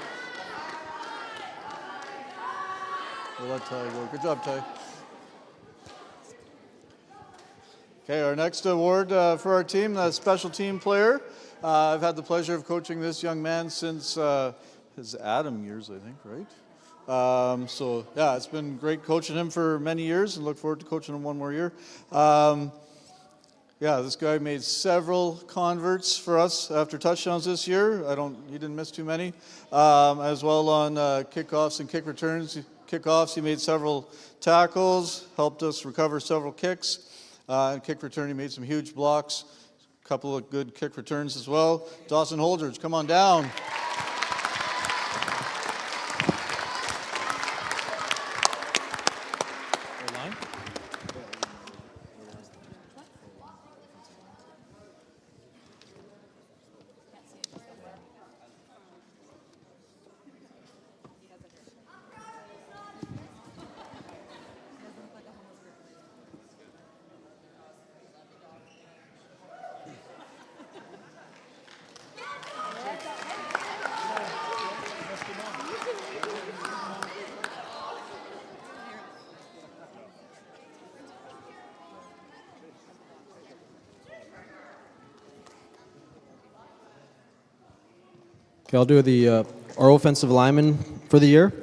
we'll let Ty go. Good job, Ty. Okay, our next award for our team, the special team player. I've had the pleasure of coaching this young man since his Adam years, I think, right? So yeah, it's been great coaching him for many years, and look forward to coaching him one more year. Yeah, this guy made several converts for us after touchdowns this year. He didn't miss too many. As well on kickoffs and kick returns. Kickoffs, he made several tackles, helped us recover several kicks. And kick return, he made some huge blocks. A couple of good kick returns as well. Dawson Holdridge, come on down. Okay, I'll do our offensive lineman for the year.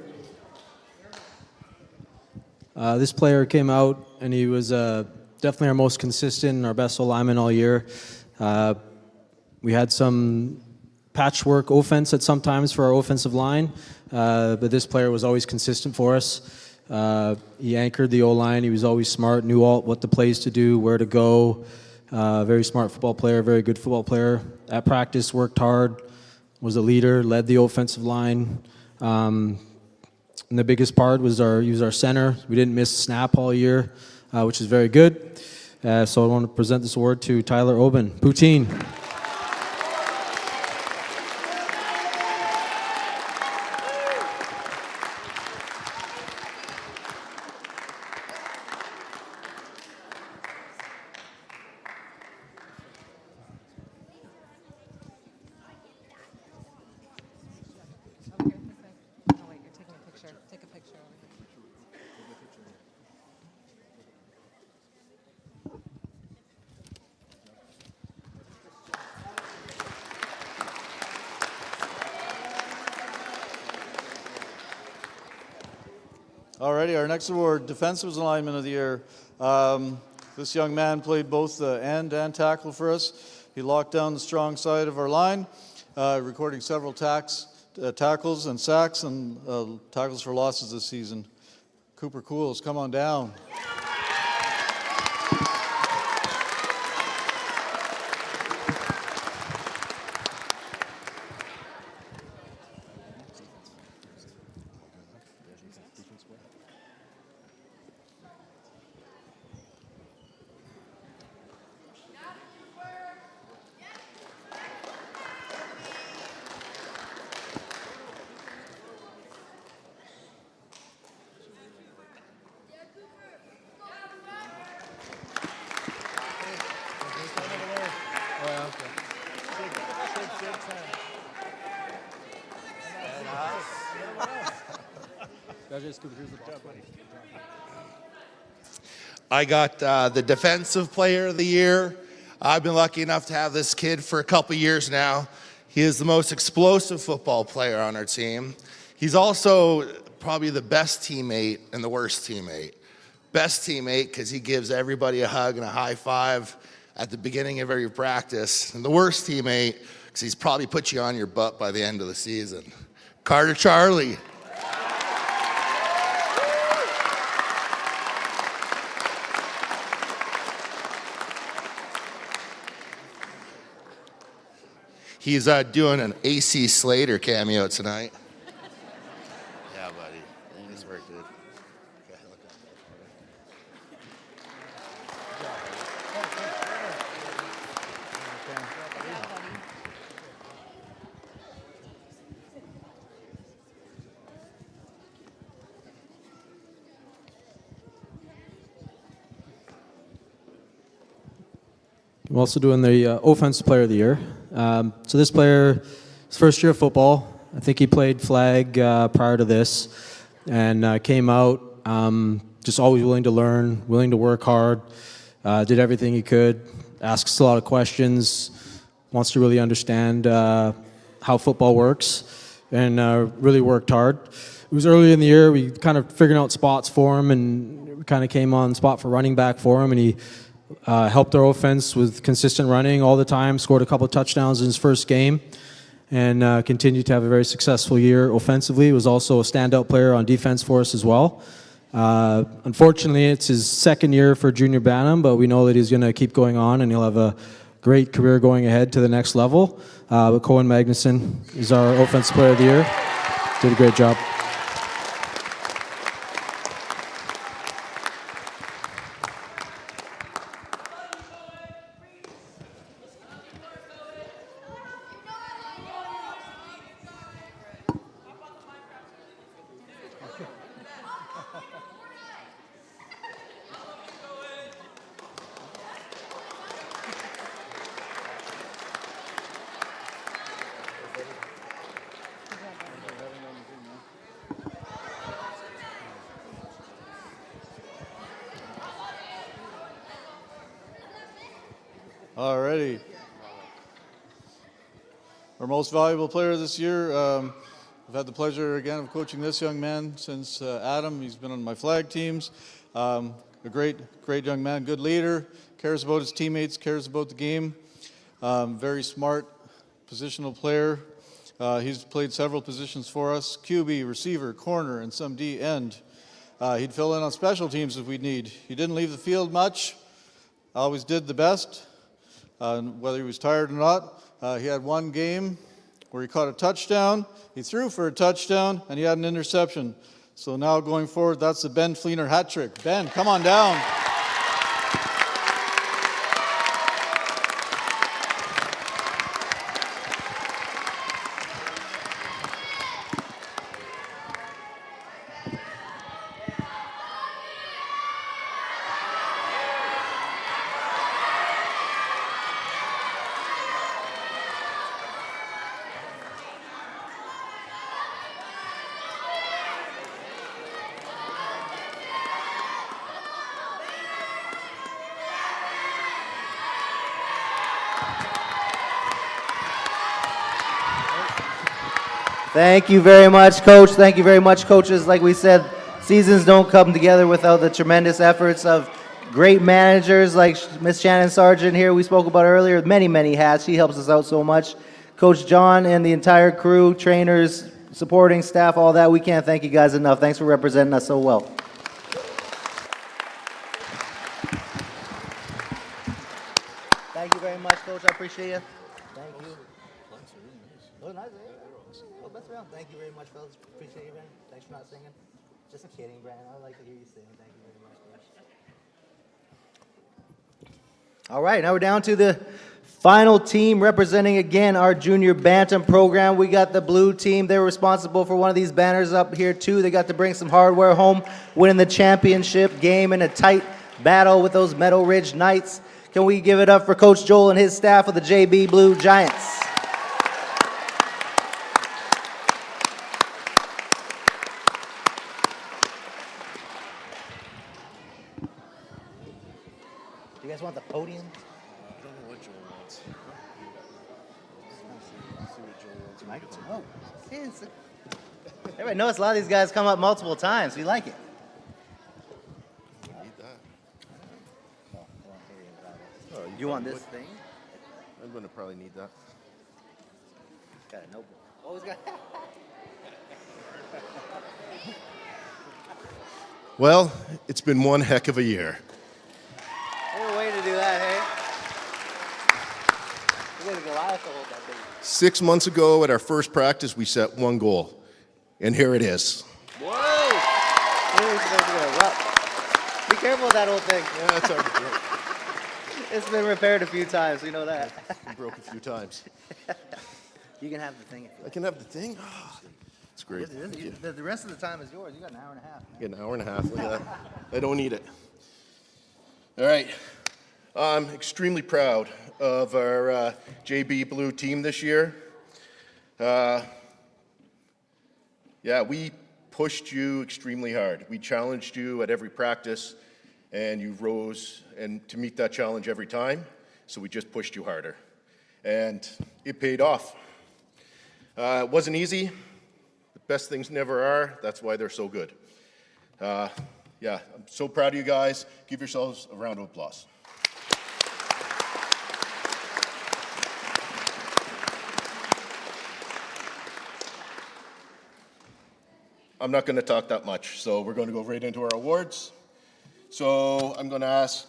This player came out and he was definitely our most consistent and our best lineman all year. We had some patchwork offense at some times for our offensive line, but this player was always consistent for us. He anchored the O-line. He was always smart, knew what the plays to do, where to go. Very smart football player, very good football player. At practice, worked hard, was a leader, led the offensive line. And the biggest part was he was our center. We didn't miss a snap all year, which is very good. So I want to present this award to Tyler Oben, Poutine. Alrighty, our next award, Defensive Lineman of the Year. This young man played both the end and tackle for us. He locked down the strong side of our line, recording several tackles and sacks and tackles for losses this season. Cooper Cools, come on down. I got the Defensive Player of the Year. I've been lucky enough to have this kid for a couple years now. He is the most explosive football player on our team. He's also probably the best teammate and the worst teammate. Best teammate because he gives everybody a hug and a high five at the beginning of every practice. And the worst teammate because he's probably put you on your butt by the end of the season. Carter Charlie. He's doing an AC Slater cameo tonight. Yeah, buddy. Nice work, dude. Okay, look up. I'm also doing the Offensive Player of the Year. So this player, his first year of football, I think he played flag prior to this, and came out just always willing to learn, willing to work hard, did everything he could, asks a lot of questions, wants to really understand how football works, and really worked hard. It was early in the year, we kind of figured out spots for him, and we kind of came on spot for running back for him, and he helped our offense with consistent running all the time, scored a couple of touchdowns in his first game, and continued to have a very successful year offensively. He was also a standout player on defense for us as well. Unfortunately, it's his second year for Junior Bantam, but we know that he's going to keep going on, and he'll have a great career going ahead to the next level. But Cohen Magnuson is our Offensive Player of the Year. Did a great job. Alrighty. Our most valuable player this year, I've had the pleasure again of coaching this young man since Adam. He's been on my flag teams. A great young man, good leader, cares about his teammates, cares about the game. Very smart, positional player. He's played several positions for us: QB, receiver, corner, and some D end. He'd fill in on special teams if we need. He didn't leave the field much. Always did the best. Whether he was tired or not. He had one game where he caught a touchdown, he threw for a touchdown, and he had an interception. So now going forward, that's the Ben Fleener hat trick. Ben, come on down. Thank you very much, Coach. Thank you very much, coaches. Like we said, seasons don't come together without the tremendous efforts of great managers like Miss Shannon Sargent here we spoke about earlier. Many, many hats. She helps us out so much. Coach John and the entire crew, trainers, supporting staff, all that. We can't thank you guys enough. Thanks for representing us so well. Thank you very much, Coach. I appreciate you. Thank you. Oh, nice, eh? Oh, best around. Thank you very much, fellas. Appreciate you, man. Thanks for not singing. Just kidding, Brandon. I like to hear you sing. Thank you very much, Coach. All right, now we're down to the final team representing again our Junior Bantam program. We got the blue team. They're responsible for one of these banners up here too. They got to bring some hardware home, winning the championship game in a tight battle with those Meadow Ridge Knights. Can we give it up for Coach Joel and his staff of the JB Blue Giants? Do you guys want the podium? I don't know what Joel wants. Oh, everybody knows a lot of these guys come up multiple times. We like it. You want this thing? I'm going to probably need that. Got a notebook. Always got. Well, it's been one heck of a year. What a way to do that, hey? We're going to Goliath to hold that thing. 6 months ago at our first practice, we set one goal, and here it is. Whoa! Be careful with that old thing. Yeah, that's all right. It's been repaired a few times, we know that. It broke a few times. You can have the thing. I can have the thing? Oh, it's great. The rest of the time is yours. You got an hour and a half. Man. Get an hour and a half. Look at that. I don't need it. All right. I'm extremely proud of our JB Blue team this year. Yeah, we pushed you extremely hard. We challenged you at every practice, and you rose and to meet that challenge every time. So we just pushed you harder, and it paid off. It wasn't easy. The best things never are. That's why they're so good. Yeah, I'm so proud of you guys. Give yourselves a round of applause. I'm not going to talk that much, so we're going to go right into our awards. So I'm going to ask,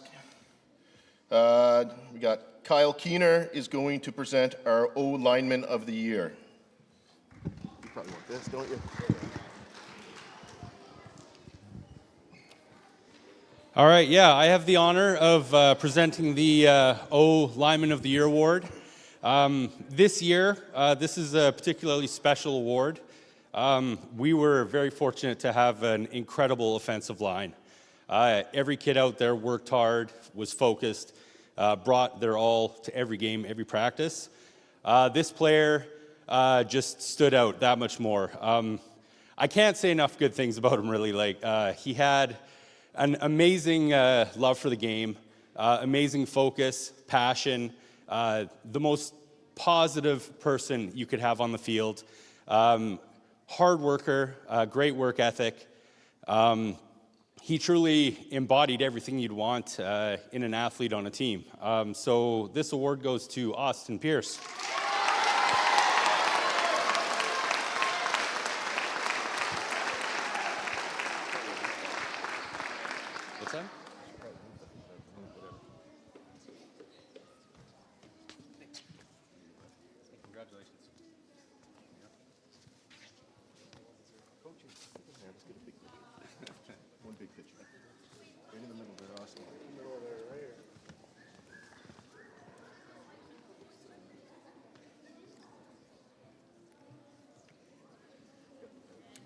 we got Kyle Keener is going to present our O Lineman of the Year. You probably want this, don't you? All right, yeah, I have the honor of presenting the O Lineman of the Year award. This year, this is a particularly special award. We were very fortunate to have an incredible offensive line. Every kid out there worked hard, was focused, brought their all to every game, every practice. This player just stood out that much more. I can't say enough good things about him, really. He had an amazing love for the game, amazing focus, passion, the most positive person you could have on the field. Hard worker, great work ethic. He truly embodied everything you'd want in an athlete on a team. So this award goes to Austin Pierce. What's that? Congratulations. One big picture. Right in the middle there, Austin. Middle there, right here.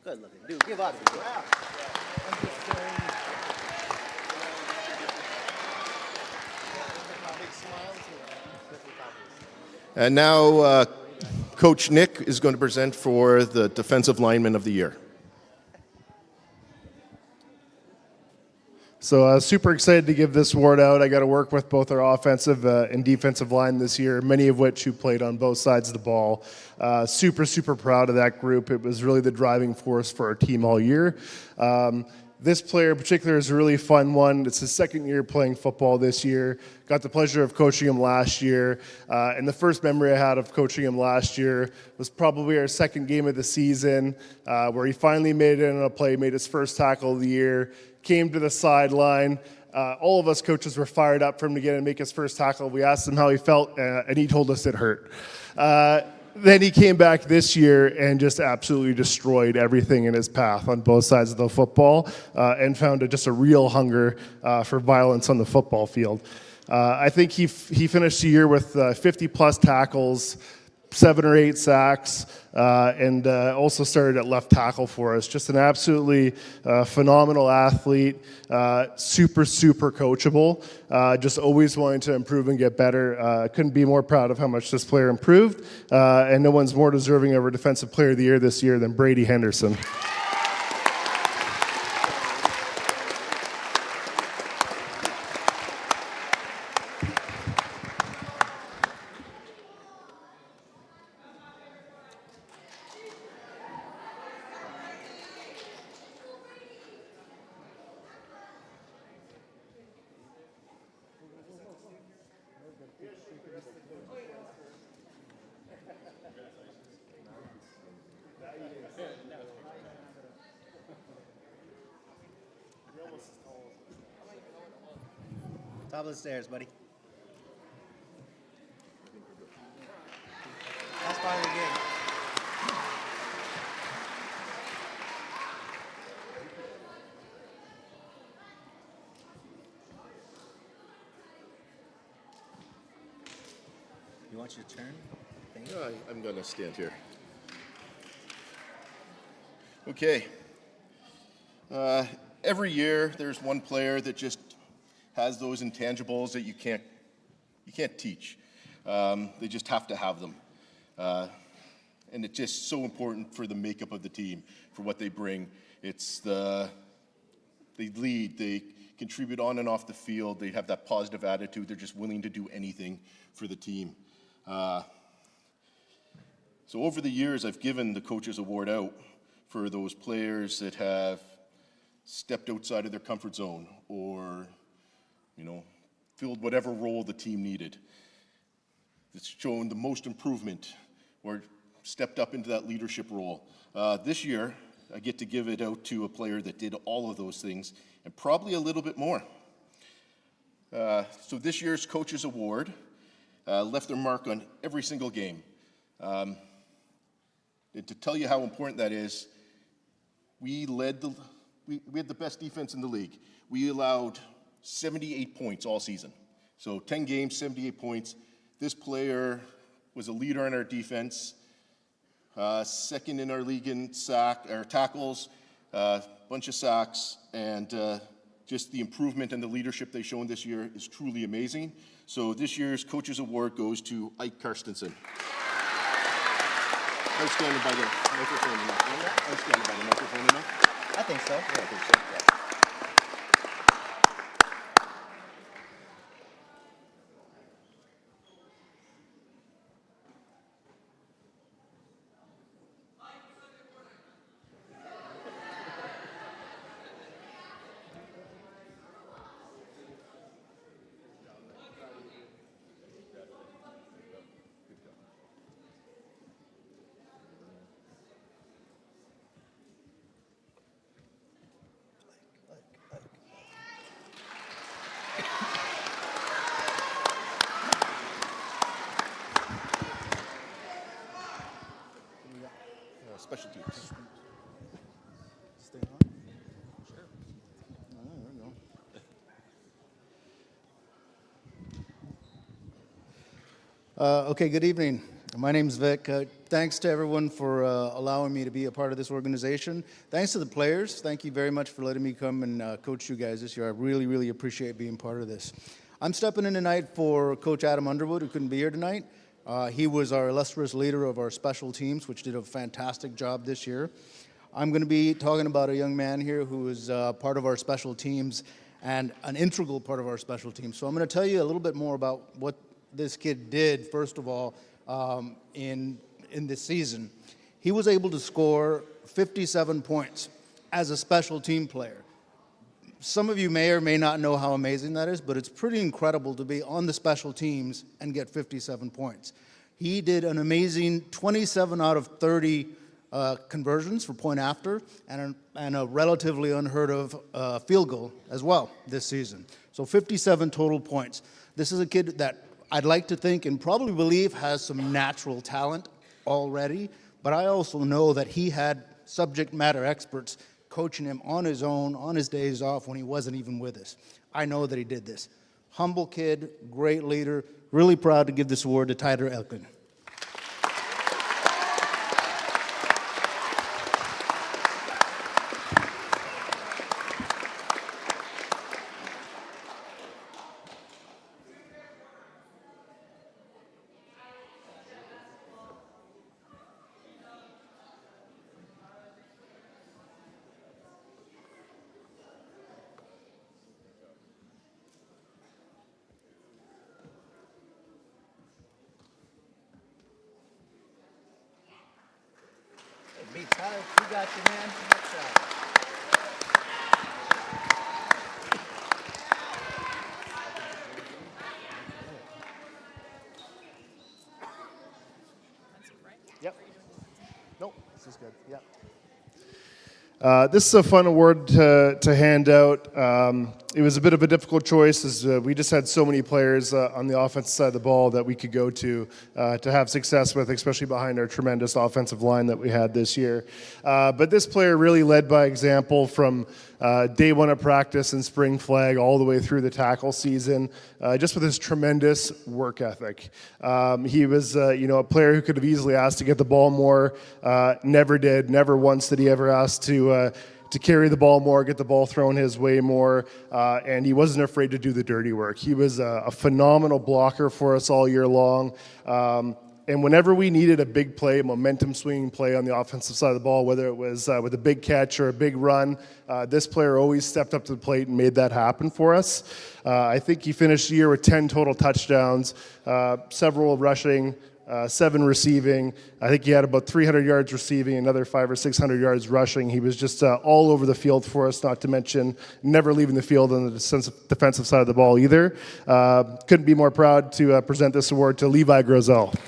Good looking dude. Give up. Wow. And now Coach Nick is going to present for the Defensive Lineman of the Year. So super excited to give this award out. I got to work with both our offensive and defensive line this year, many of which who played on both sides of the ball. Super proud of that group. It was really the driving force for our team all year. This player in particular is a really fun one. It's his second year playing football this year. Got the pleasure of coaching him last year. And the first memory I had of coaching him last year was probably our second game of the season, where he finally made it in a play, made his first tackle of the year, came to the sideline. All of us coaches were fired up for him to get and make his first tackle. We asked him how he felt, and he told us it hurt. Then he came back this year and just absolutely destroyed everything in his path on both sides of the football, and found just a real hunger for violence on the football field. I think he finished the year with 50-plus tackles, 7 or 8 sacks, and also started at left tackle for us. Just an absolutely phenomenal athlete, super coachable, just always wanting to improve and get better. Couldn't be more proud of how much this player improved, and no one's more deserving of our Defensive Player of the Year this year than Brady Henderson. Top of the stairs, buddy. That's part of the game. You want your turn? Thank you. I'm going to stand here. Okay. Every year, there's one player that just has those intangibles that you can't teach. They just have to have them. And it's just so important for the makeup of the team, for what they bring. They lead, they contribute on and off the field, they have that positive attitude, they're just willing to do anything for the team. So over the years, I've given the Coaches Award out for those players that have stepped outside of their comfort zone or, filled whatever role the team needed. It's shown the most improvement or stepped up into that leadership role. This year, I get to give it out to a player that did all of those things and probably a little bit more. So this year's Coaches Award left their mark on every single game. And to tell you how important that is, we had the best defense in the league. We allowed 78 points all season. So 10 games, 78 points. This player was a leader on our defense, second in our league in tackles, bunch of sacks, and just the improvement and the leadership they've shown this year is truly amazing. So this year's Coaches Award goes to Ike Karstensen. I was standing by the microphone enough. I was standing by the microphone enough. I think so. Yeah, I think so. Yeah. Special teams. Stay on? Sure. There we go. Okay, good evening. My name's Vic. Thanks to everyone for allowing me to be a part of this organization. Thanks to the players. Thank you very much for letting me come and coach you guys this year. I really, really appreciate being part of this. I'm stepping in tonight for Coach Adam Underwood, who couldn't be here tonight. He was our illustrious leader of our special teams, which did a fantastic job this year. I'm going to be talking about a young man here who is part of our special teams and an integral part of our special teams. So I'm going to tell you a little bit more about what this kid did, first of all, in this season. He was able to score 57 points as a special team player. Some of you may or may not know how amazing that is, but it's pretty incredible to be on the special teams and get 57 points. He did an amazing 27 out of 30 conversions for point after and a relatively unheard of field goal as well this season. So 57 total points. This is a kid that I'd like to think and probably believe has some natural talent already, but I also know that he had subject matter experts coaching him on his own, on his days off when he wasn't even with us. I know that he did this. Humble kid, great leader, really proud to give this award to Tyler Elkin. Hey, Tyler, you got your man. Next side. Yep. Nope. This is good. Yeah. This is a fun award to hand out. It was a bit of a difficult choice as we just had so many players on the offensive side of the ball that we could go to have success with, especially behind our tremendous offensive line that we had this year. But this player really led by example from day one of practice in spring flag all the way through the tackle season, just with his tremendous work ethic. He was a player who could have easily asked to get the ball more, never did, never once did he ever ask to carry the ball more, get the ball thrown his way more, and he wasn't afraid to do the dirty work. He was a phenomenal blocker for us all year long. And whenever we needed a big play, a momentum swinging play on the offensive side of the ball, whether it was with a big catch or a big run, this player always stepped up to the plate and made that happen for us. I think he finished the year with 10 total touchdowns, several rushing, 7 receiving. I think he had about 300 yards receiving, another 500 or 600 yards rushing. He was just all over the field for us, not to mention never leaving the field on the defensive side of the ball either. Couldn't be more proud to present this award to Levi Grozel.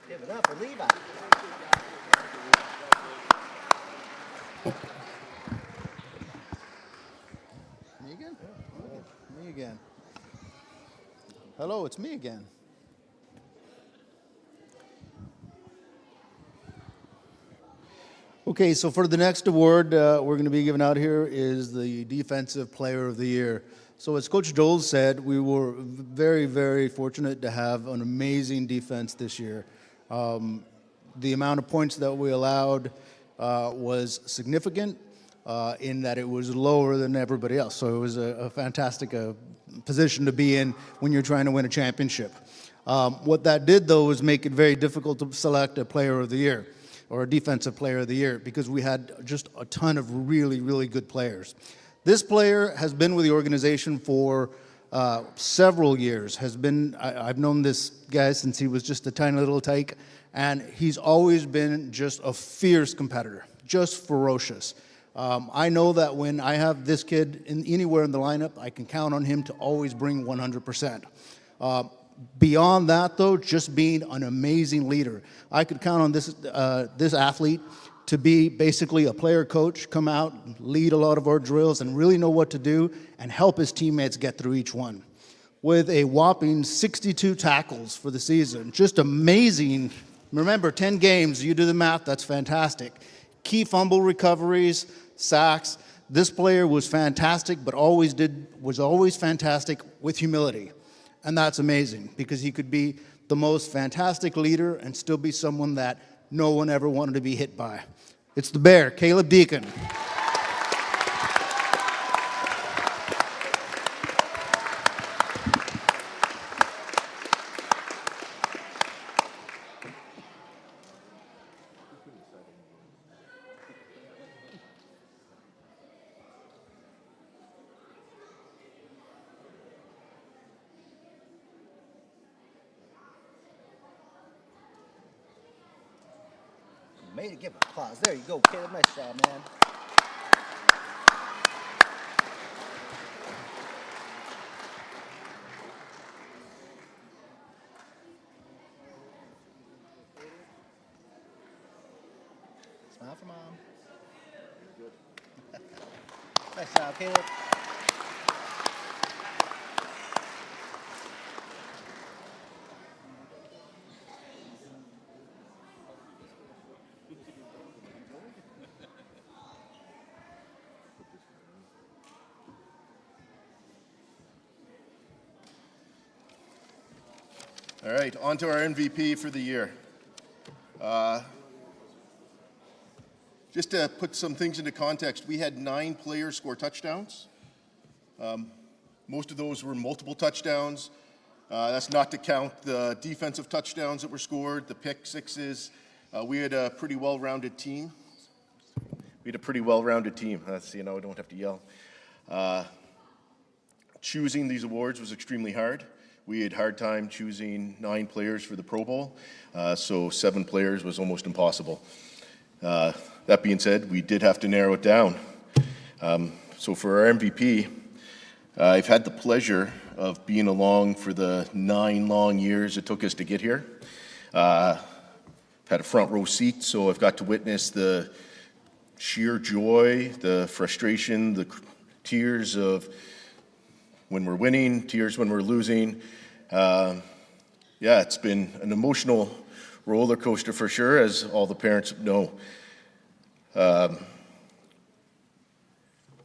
Give it up for Levi. Me again? Me again. Hello, it's me again. Okay, so for the next award we're going to be giving out here is the Defensive Player of the Year. So as Coach Joel said, we were very, very fortunate to have an amazing defense this year. The amount of points that we allowed was significant in that it was lower than everybody else. So it was a fantastic position to be in when you're trying to win a championship. What that did, though, was make it very difficult to select a player of the year or a defensive player of the year because we had just a ton of really, really good players. This player has been with the organization for several years. I've known this guy since he was just a tiny little tyke, and he's always been just a fierce competitor, just ferocious. I know that when I have this kid anywhere in the lineup, I can count on him to always bring 100%. Beyond that, though, just being an amazing leader. I could count on this athlete to be basically a player coach, come out, lead a lot of our drills, and really know what to do and help his teammates get through each one. With a whopping 62 tackles for the season, just amazing. Remember, 10 games, you do the math, that's fantastic. Key fumble recoveries, sacks. This player was fantastic, but was always fantastic with humility. And that's amazing because he could be the most fantastic leader and still be someone that no one ever wanted to be hit by. It's the Bear, Caleb Deacon. Made it, give applause. There you go, Caleb. Nice job, man. Smile for mom. Nice job, Caleb. All right, on to our MVP for the year. Just to put some things into context, we had 9 players score touchdowns. Most of those were multiple touchdowns. That's not to count the defensive touchdowns that were scored, the pick sixes, We had a pretty well-rounded team. That's, I don't have to yell. Choosing these awards was extremely hard. We had a hard time choosing 9 players for the Pro Bowl, so 7 players was almost impossible. That being said, we did have to narrow it down. So for our MVP, I've had the pleasure of being along for the 9 long years it took us to get here. Had a front row seat, so I've got to witness the sheer joy, the frustration, the tears of when we're winning, tears when we're losing. Yeah, it's been an emotional roller coaster for sure, as all the parents know. I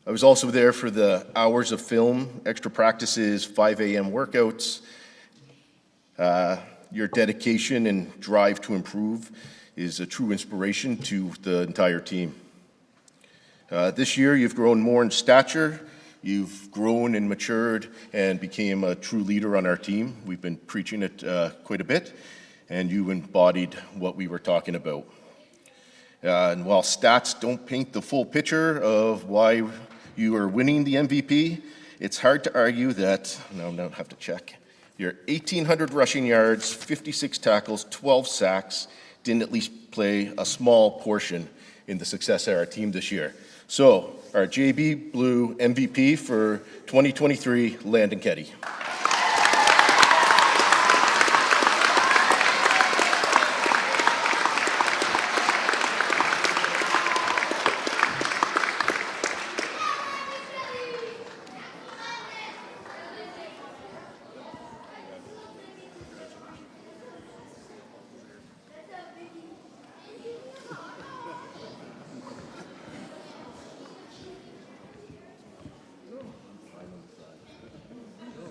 was also there for the hours of film, extra practices, 5 a.m. workouts. Your dedication and drive to improve is a true inspiration to the entire team. This year, you've grown more in stature, you've grown and matured and became a true leader on our team. We've been preaching it quite a bit, and you embodied what we were talking about. And while stats don't paint the full picture of why you are winning the MVP, it's hard to argue that, no, I don't have to check, your 1,800 rushing yards, 56 tackles, 12 sacks didn't at least play a small portion in the success of our team this year. So, our JB Blue MVP for 2023, Landon Ketty.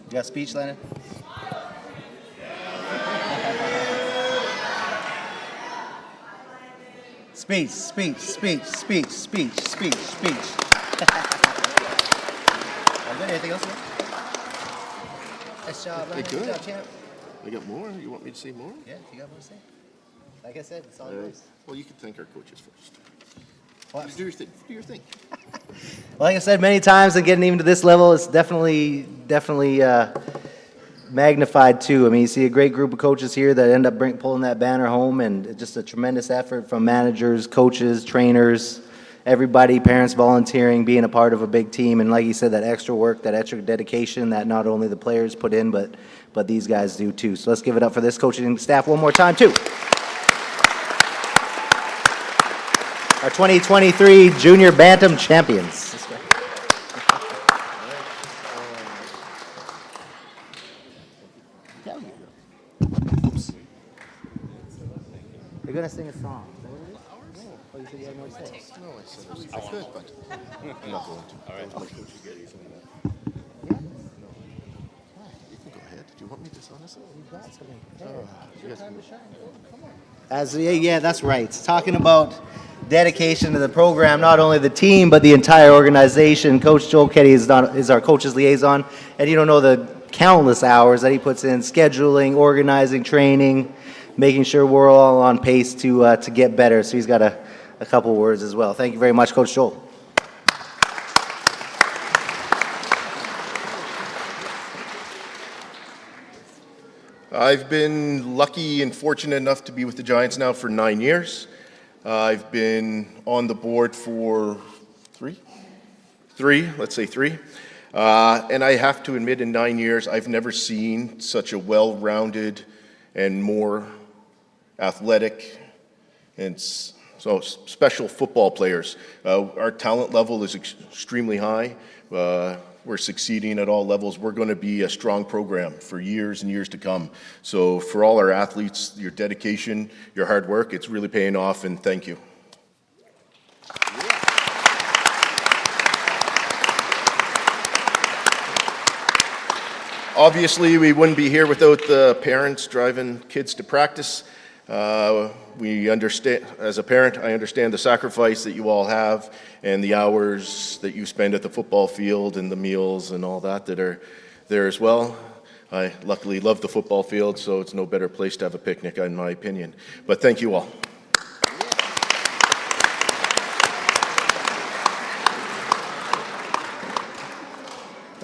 You got a speech, Landon? Speech. Are there anything else? Nice job, Landon. Good job, champ. I got more? You want me to say more? Yeah, you got more to say. Like I said, it's all yours. Well, you can thank our coaches first. What? Do your thing. Like I said many times, and getting even to this level, it's definitely magnified too. I mean, you see a great group of coaches here that end up pulling that banner home, and just a tremendous effort from managers, coaches, trainers, everybody, parents volunteering, being a part of a big team, and like you said, that extra work, that extra dedication that not only the players put in, but these guys do too. So let's give it up for this coaching staff one more time too. Our 2023 Junior Bantam champions. You're gonna sing a song. Oh, you said you had more to say. No, I said I could, but I'm not going to. All right. My coach is getting something that. Yeah? You can go ahead. Do you want me to honestly? You've got something. Yes. Time to shine. Come on. Yeah, that's right. Talking about dedication to the program, not only the team, but the entire organization. Coach Joel Ketty is our coach's liaison, and you don't know the countless hours that he puts in scheduling, organizing, training, making sure we're all on pace to get better. So he's got a couple words as well. Thank you very much, Coach Joel. I've been lucky and fortunate enough to be with the Giants now for 9 years. I've been on the board for three. And I have to admit, in 9 years, I've never seen such a well-rounded and more athletic and so special football players. Our talent level is extremely high. We're succeeding at all levels. We're going to be a strong program for years and years to come. So for all our athletes, your dedication, your hard work, it's really paying off, and thank you. Obviously, we wouldn't be here without the parents driving kids to practice. We understand, as a parent, I understand the sacrifice that you all have and the hours that you spend at the football field and the meals and all that are there as well. I luckily love the football field, so it's no better place to have a picnic, in my opinion. But thank you all.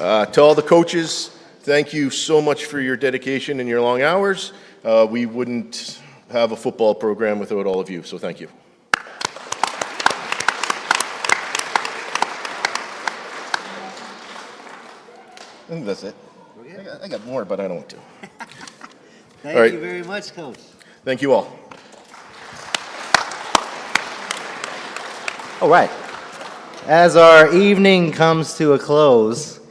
To all the coaches, thank you so much for your dedication and your long hours. We wouldn't have a football program without all of you, so thank you. I think that's it. I got more, but I don't want to. Thank All right. you very much, Coach. Thank you all. All right. As our evening comes to a close,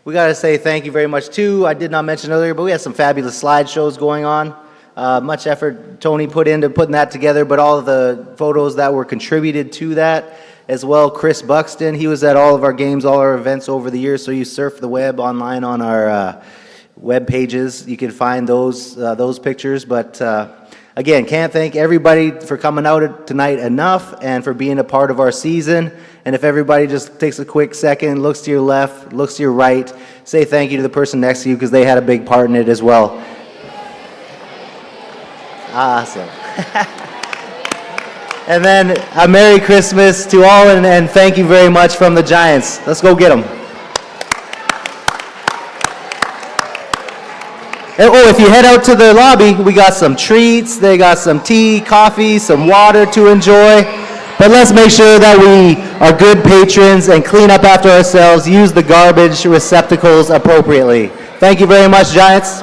we got to say thank you very much too. I did not mention earlier, but we had some fabulous slideshows going on. Much effort Tony put into putting that together, but all of the photos that were contributed to that as well. Chris Buxton, he was at all of our games, all our events over the years, so you surf the web online on our web pages. You can find those pictures, but again, can't thank everybody for coming out tonight enough and for being a part of our season. And if everybody just takes a quick second, looks to your left, looks to your right, say thank you to the person next to you because they had a big part in it as well. Awesome. And then a Merry Christmas to all, and thank you very much from the Giants. Let's go get them. And, oh, if you head out to the lobby, we got some treats. They got some tea, coffee, some water to enjoy. But let's make sure that we are good patrons and clean up after ourselves, use the garbage receptacles appropriately. Thank you very much, Giants.